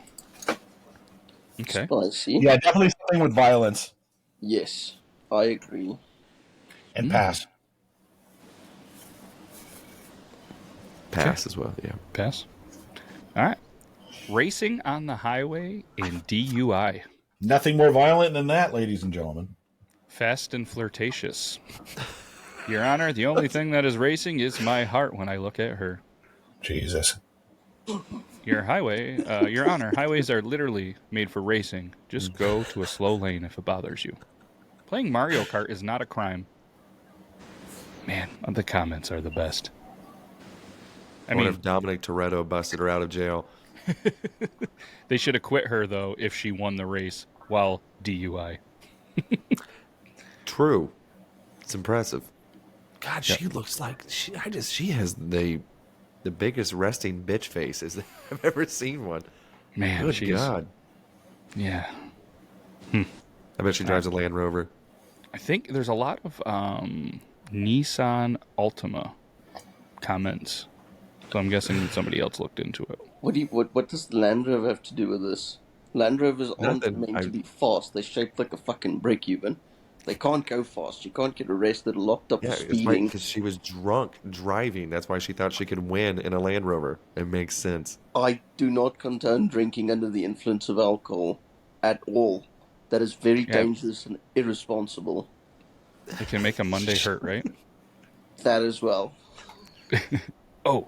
Okay. Spicy. Yeah, definitely something with violence. Yes, I agree. And pass. Pass as well. Yeah. Pass. All right. Racing on the highway in DUI. Nothing more violent than that, ladies and gentlemen. Fast and flirtatious. Your Honor, the only thing that is racing is my heart when I look at her. Jesus. Your Honor, highways are literally made for racing. Just go to a slow lane if it bothers you. Playing Mario Kart is not a crime. Man, the comments are the best. I What mean, if Dominic Toretto busted her out of jail? they should have quit her, though, if she won the race while DUI. True. It's impressive. God, she looks like she has the biggest resting bitch faces I've ever seen one. Man, Good she's... God. Yeah. I bet she drives a Land Rover. I think there's a lot of Nissan Altima comments. So I'm guessing somebody else looked into it. What does Land Rover have to do with this? Land Rovers aren't Nothing. meant to be fast. They're shaped like a fucking brick, even. They can't go fast. You can't get arrested or locked up Yeah, for it's speeding. because she was drunk driving. That's why she thought she could win in a Land Rover. It makes sense. I do not condone drinking under the influence of alcohol at all. That is very dangerous and irresponsible. It can make a Monday hurt, right? That as well. Oh.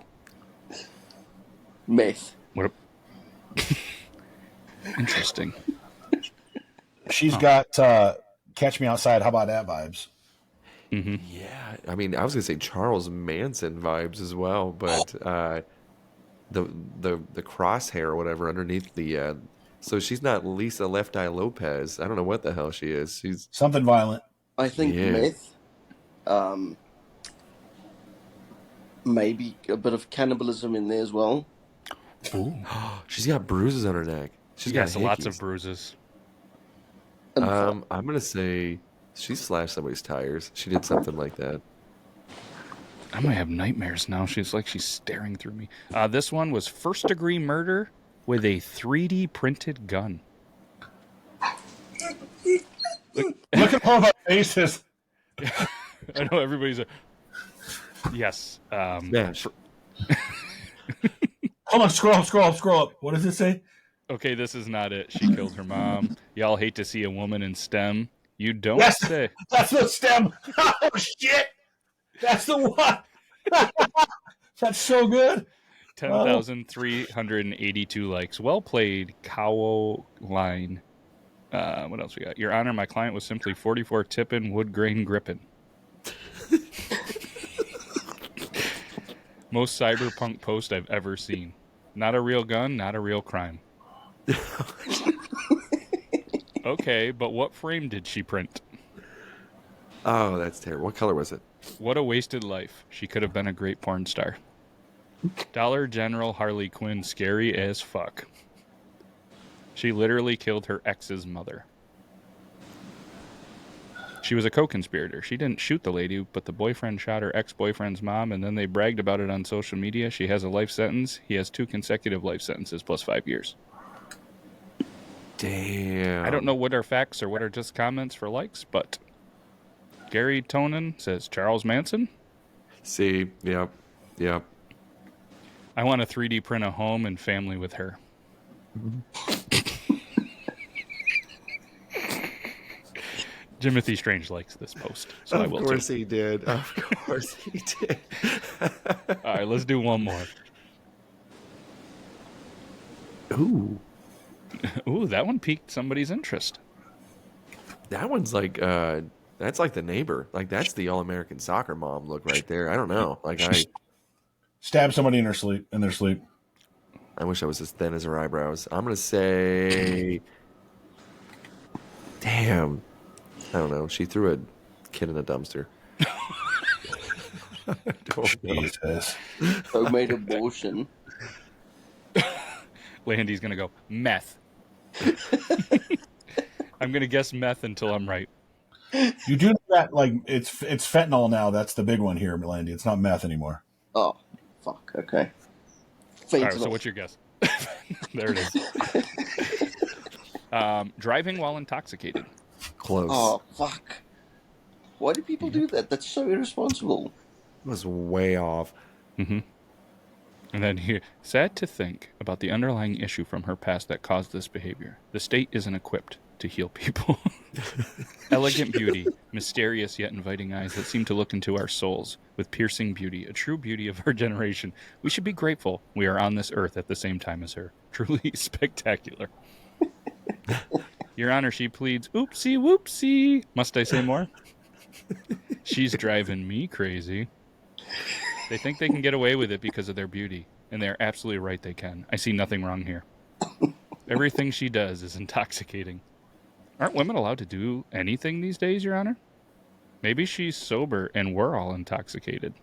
Meth. What interesting. She's got Catch Me Outside, How About That vibes. Mm-hmm. Yeah, I mean, I was gonna say Charles Manson vibes as well, but the crosshair or whatever underneath the so she's not Lisa Left Eye Lopez. I don't know what the hell she is. She's something violent. I think meth. Maybe a bit of cannibalism in there as well. Ooh. She's got bruises on her neck. She's got lots of hickeys. bruises. I'm gonna say she slashed somebody's tires. She did something like that. I might have nightmares now. She's staring through me. This one was first-degree murder with a 3D printed gun. Look at all of our faces. I know everybody's yes. Smash. Hold on, scroll up. What does it say? Okay, this is not it. She killed her mom. Y'all hate to see a woman in STEM. You don't say. That's the stem. Oh, shit. That's the one. That's so good. 10,382 likes. Well played, Cowo Line. What else we got? Your Honor, my client was simply 44 tipping, wood grain gripping. Most cyberpunk post I've ever seen. Not a real gun, not a real crime. Okay, but what frame did she print? Oh, that's terrible. What color was it? What a wasted life. She could have been a great porn star. Dollar General Harley Quinn, scary as fuck. She literally killed her ex's mother. She was a co-conspirator. She didn't shoot the lady, but the boyfriend shot her ex-boyfriend's mom, and then they bragged about it on social media. She has a life sentence. He has 2 consecutive life sentences plus 5 years. Damn. I don't know what are facts or what are just comments for likes, but Gary Tonin says Charles Manson. See, yep. I want to 3D print a home and family with her. Timothy Strange likes this post, so I will too. Of course he did. Of course he did. All right, let's do one more. Ooh. Ooh, that one piqued somebody's interest. That one's like that's like the neighbor. Like that's the all-American soccer mom look right there. I don't know. Like Stab somebody in their sleep. I wish I was as thin as her eyebrows. I'm gonna say, damn. I don't know. She threw a kid in a dumpster. I don't know. Jesus. Homemade abortion. Landy's gonna go meth. I'm gonna guess meth until I'm right. You do know that, like, it's fentanyl now. That's the big one here, Melandy. It's not meth anymore. Oh, fuck. Okay. All right, so what's your guess? There it is. Driving while intoxicated. Close. Oh, fuck. Why do people do that? That's so irresponsible. It was way off. Mm-hmm. And then here, sad to think about the underlying issue from her past that caused this behavior. The state isn't equipped to heal people. Elegant beauty, mysterious yet inviting eyes that seem to look into our souls with piercing beauty, a true beauty of our generation. We should be grateful we are on this earth at the same time as her. Truly spectacular. Your Honor, she pleads, oopsie whoopsie. Must I say more? She's driving me crazy. They think they can get away with it because of their beauty, and they're absolutely right they can. I see nothing wrong here. Everything she does is intoxicating. Aren't women allowed to do anything these days, Your Honor? Maybe she's sober and we're all intoxicated.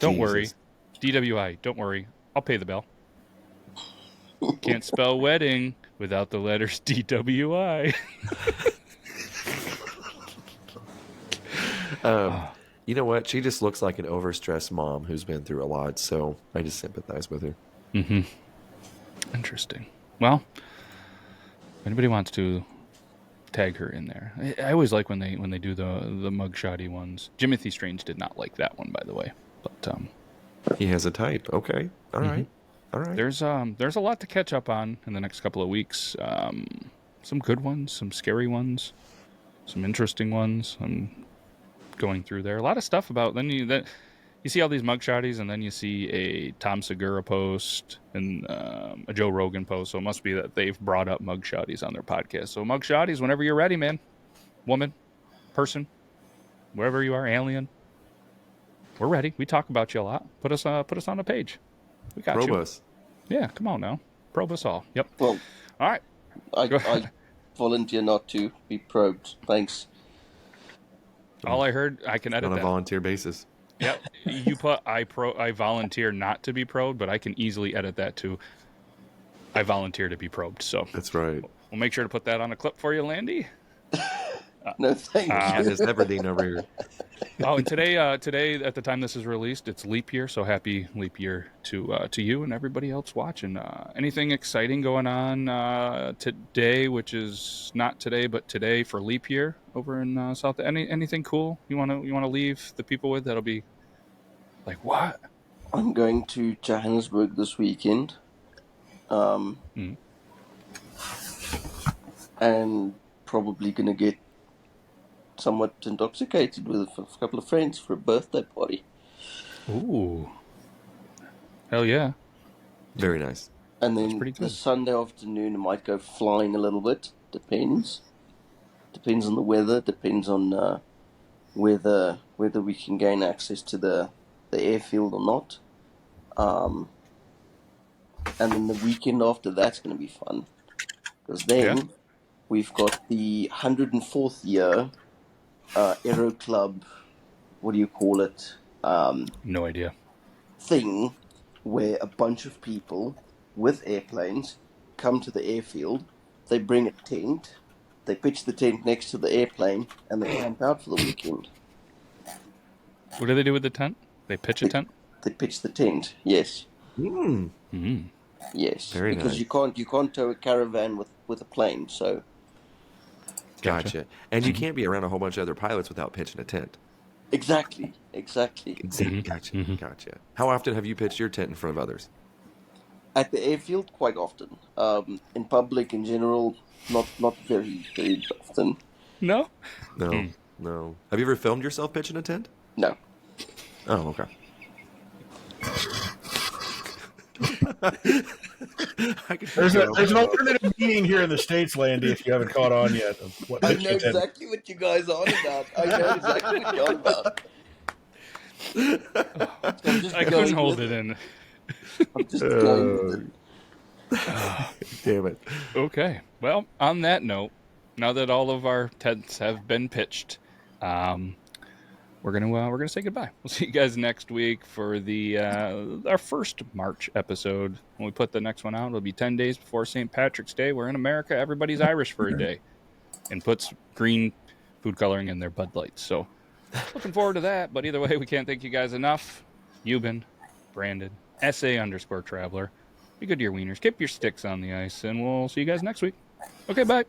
Don't worry. DWI, don't worry. I'll pay the bill. Can't spell wedding without the letters DWI. You know what? She just looks like an overstressed mom who's been through a lot, so I just sympathize with her. Mm-hmm. Interesting. Well, if anybody wants to tag her in there, I always like when they do the mugshotty ones. Jimothy Strange did not like that one, by the way. But he has a type. Okay, all right. There's a lot to catch up on in the next couple of weeks. Some good ones, some scary ones, some interesting ones. I'm going through there. A lot of stuff about you see all these mugshotties, and then you see a Tom Segura post and a Joe Rogan post. So it must be that they've brought up mugshotties on their podcast. So mugshotties, whenever you're ready, man, woman, person, wherever you are, alien, we're ready. We talk about you a lot. Put us on a page. We got Probe you. us. Yeah, come on now. Probe us all. Yep. Well, all right. I volunteer not to be probed. Thanks. All I heard, I can edit on a that. volunteer basis. Yep. You put I volunteer not to be probed, but I can easily edit that to I volunteer to be probed. So that's right. We'll make sure to put that on a clip for you, Landy. No, thank you. It's Everdeen over here. Oh, and today at the time this is released, it's leap year, so happy leap year to you and everybody else watching. Anything exciting going on today, which is not today, but today for leap year over in South? Anything cool you want to leave the people with? That'll be like what? I'm going to Johannesburg this weekend, and probably gonna get somewhat intoxicated with a couple of friends for a birthday party. Ooh. Hell yeah. Very nice. And then the Sunday afternoon I might go flying a little bit. Depends. Depends on the weather. Depends on whether we can gain access to the airfield or not. And then the weekend after that's going to be fun. Because then we've got the 104th year Aero Club, what do you call it? No idea. Thing where a bunch of people with airplanes come to the airfield, they bring a tent, they pitch the tent next to the airplane, and they camp out for the weekend. What do they do with the tent? They pitch a tent? They pitch the tent, yes. Yes, very because nice. you can't tow a caravan with a plane, so... Gotcha. And you can't be around a whole bunch of other pilots without pitching a tent. Exactly. Gotcha. How often have you pitched your tent in front of others? At the airfield, quite often. In public, in general, not very, very often. No? No. Have you ever filmed yourself pitching a tent? No. Oh, okay. There's an alternative meaning here in the States, Landy, if you haven't caught on yet. Of what I Mitch know intended. exactly what you guys are on about. I know exactly what you're on about. I'm just I couldn't hold it in. I'm just going with it. Damn it. Okay. Well, on that note, now that all of our tents have been pitched, we're gonna say goodbye. We'll see you guys next week for the our first March episode. When we put the next one out, it'll be 10 days before St. Patrick's Day. We're in America. Everybody's Irish for a day, and puts green food coloring in their Bud Lights. So, looking forward to that. But either way, we can't thank you guys enough. Euban, Brandon, SA_Traveler. Be good to your wieners. Keep your sticks on the ice, and we'll see you guys next week. Okay, bye.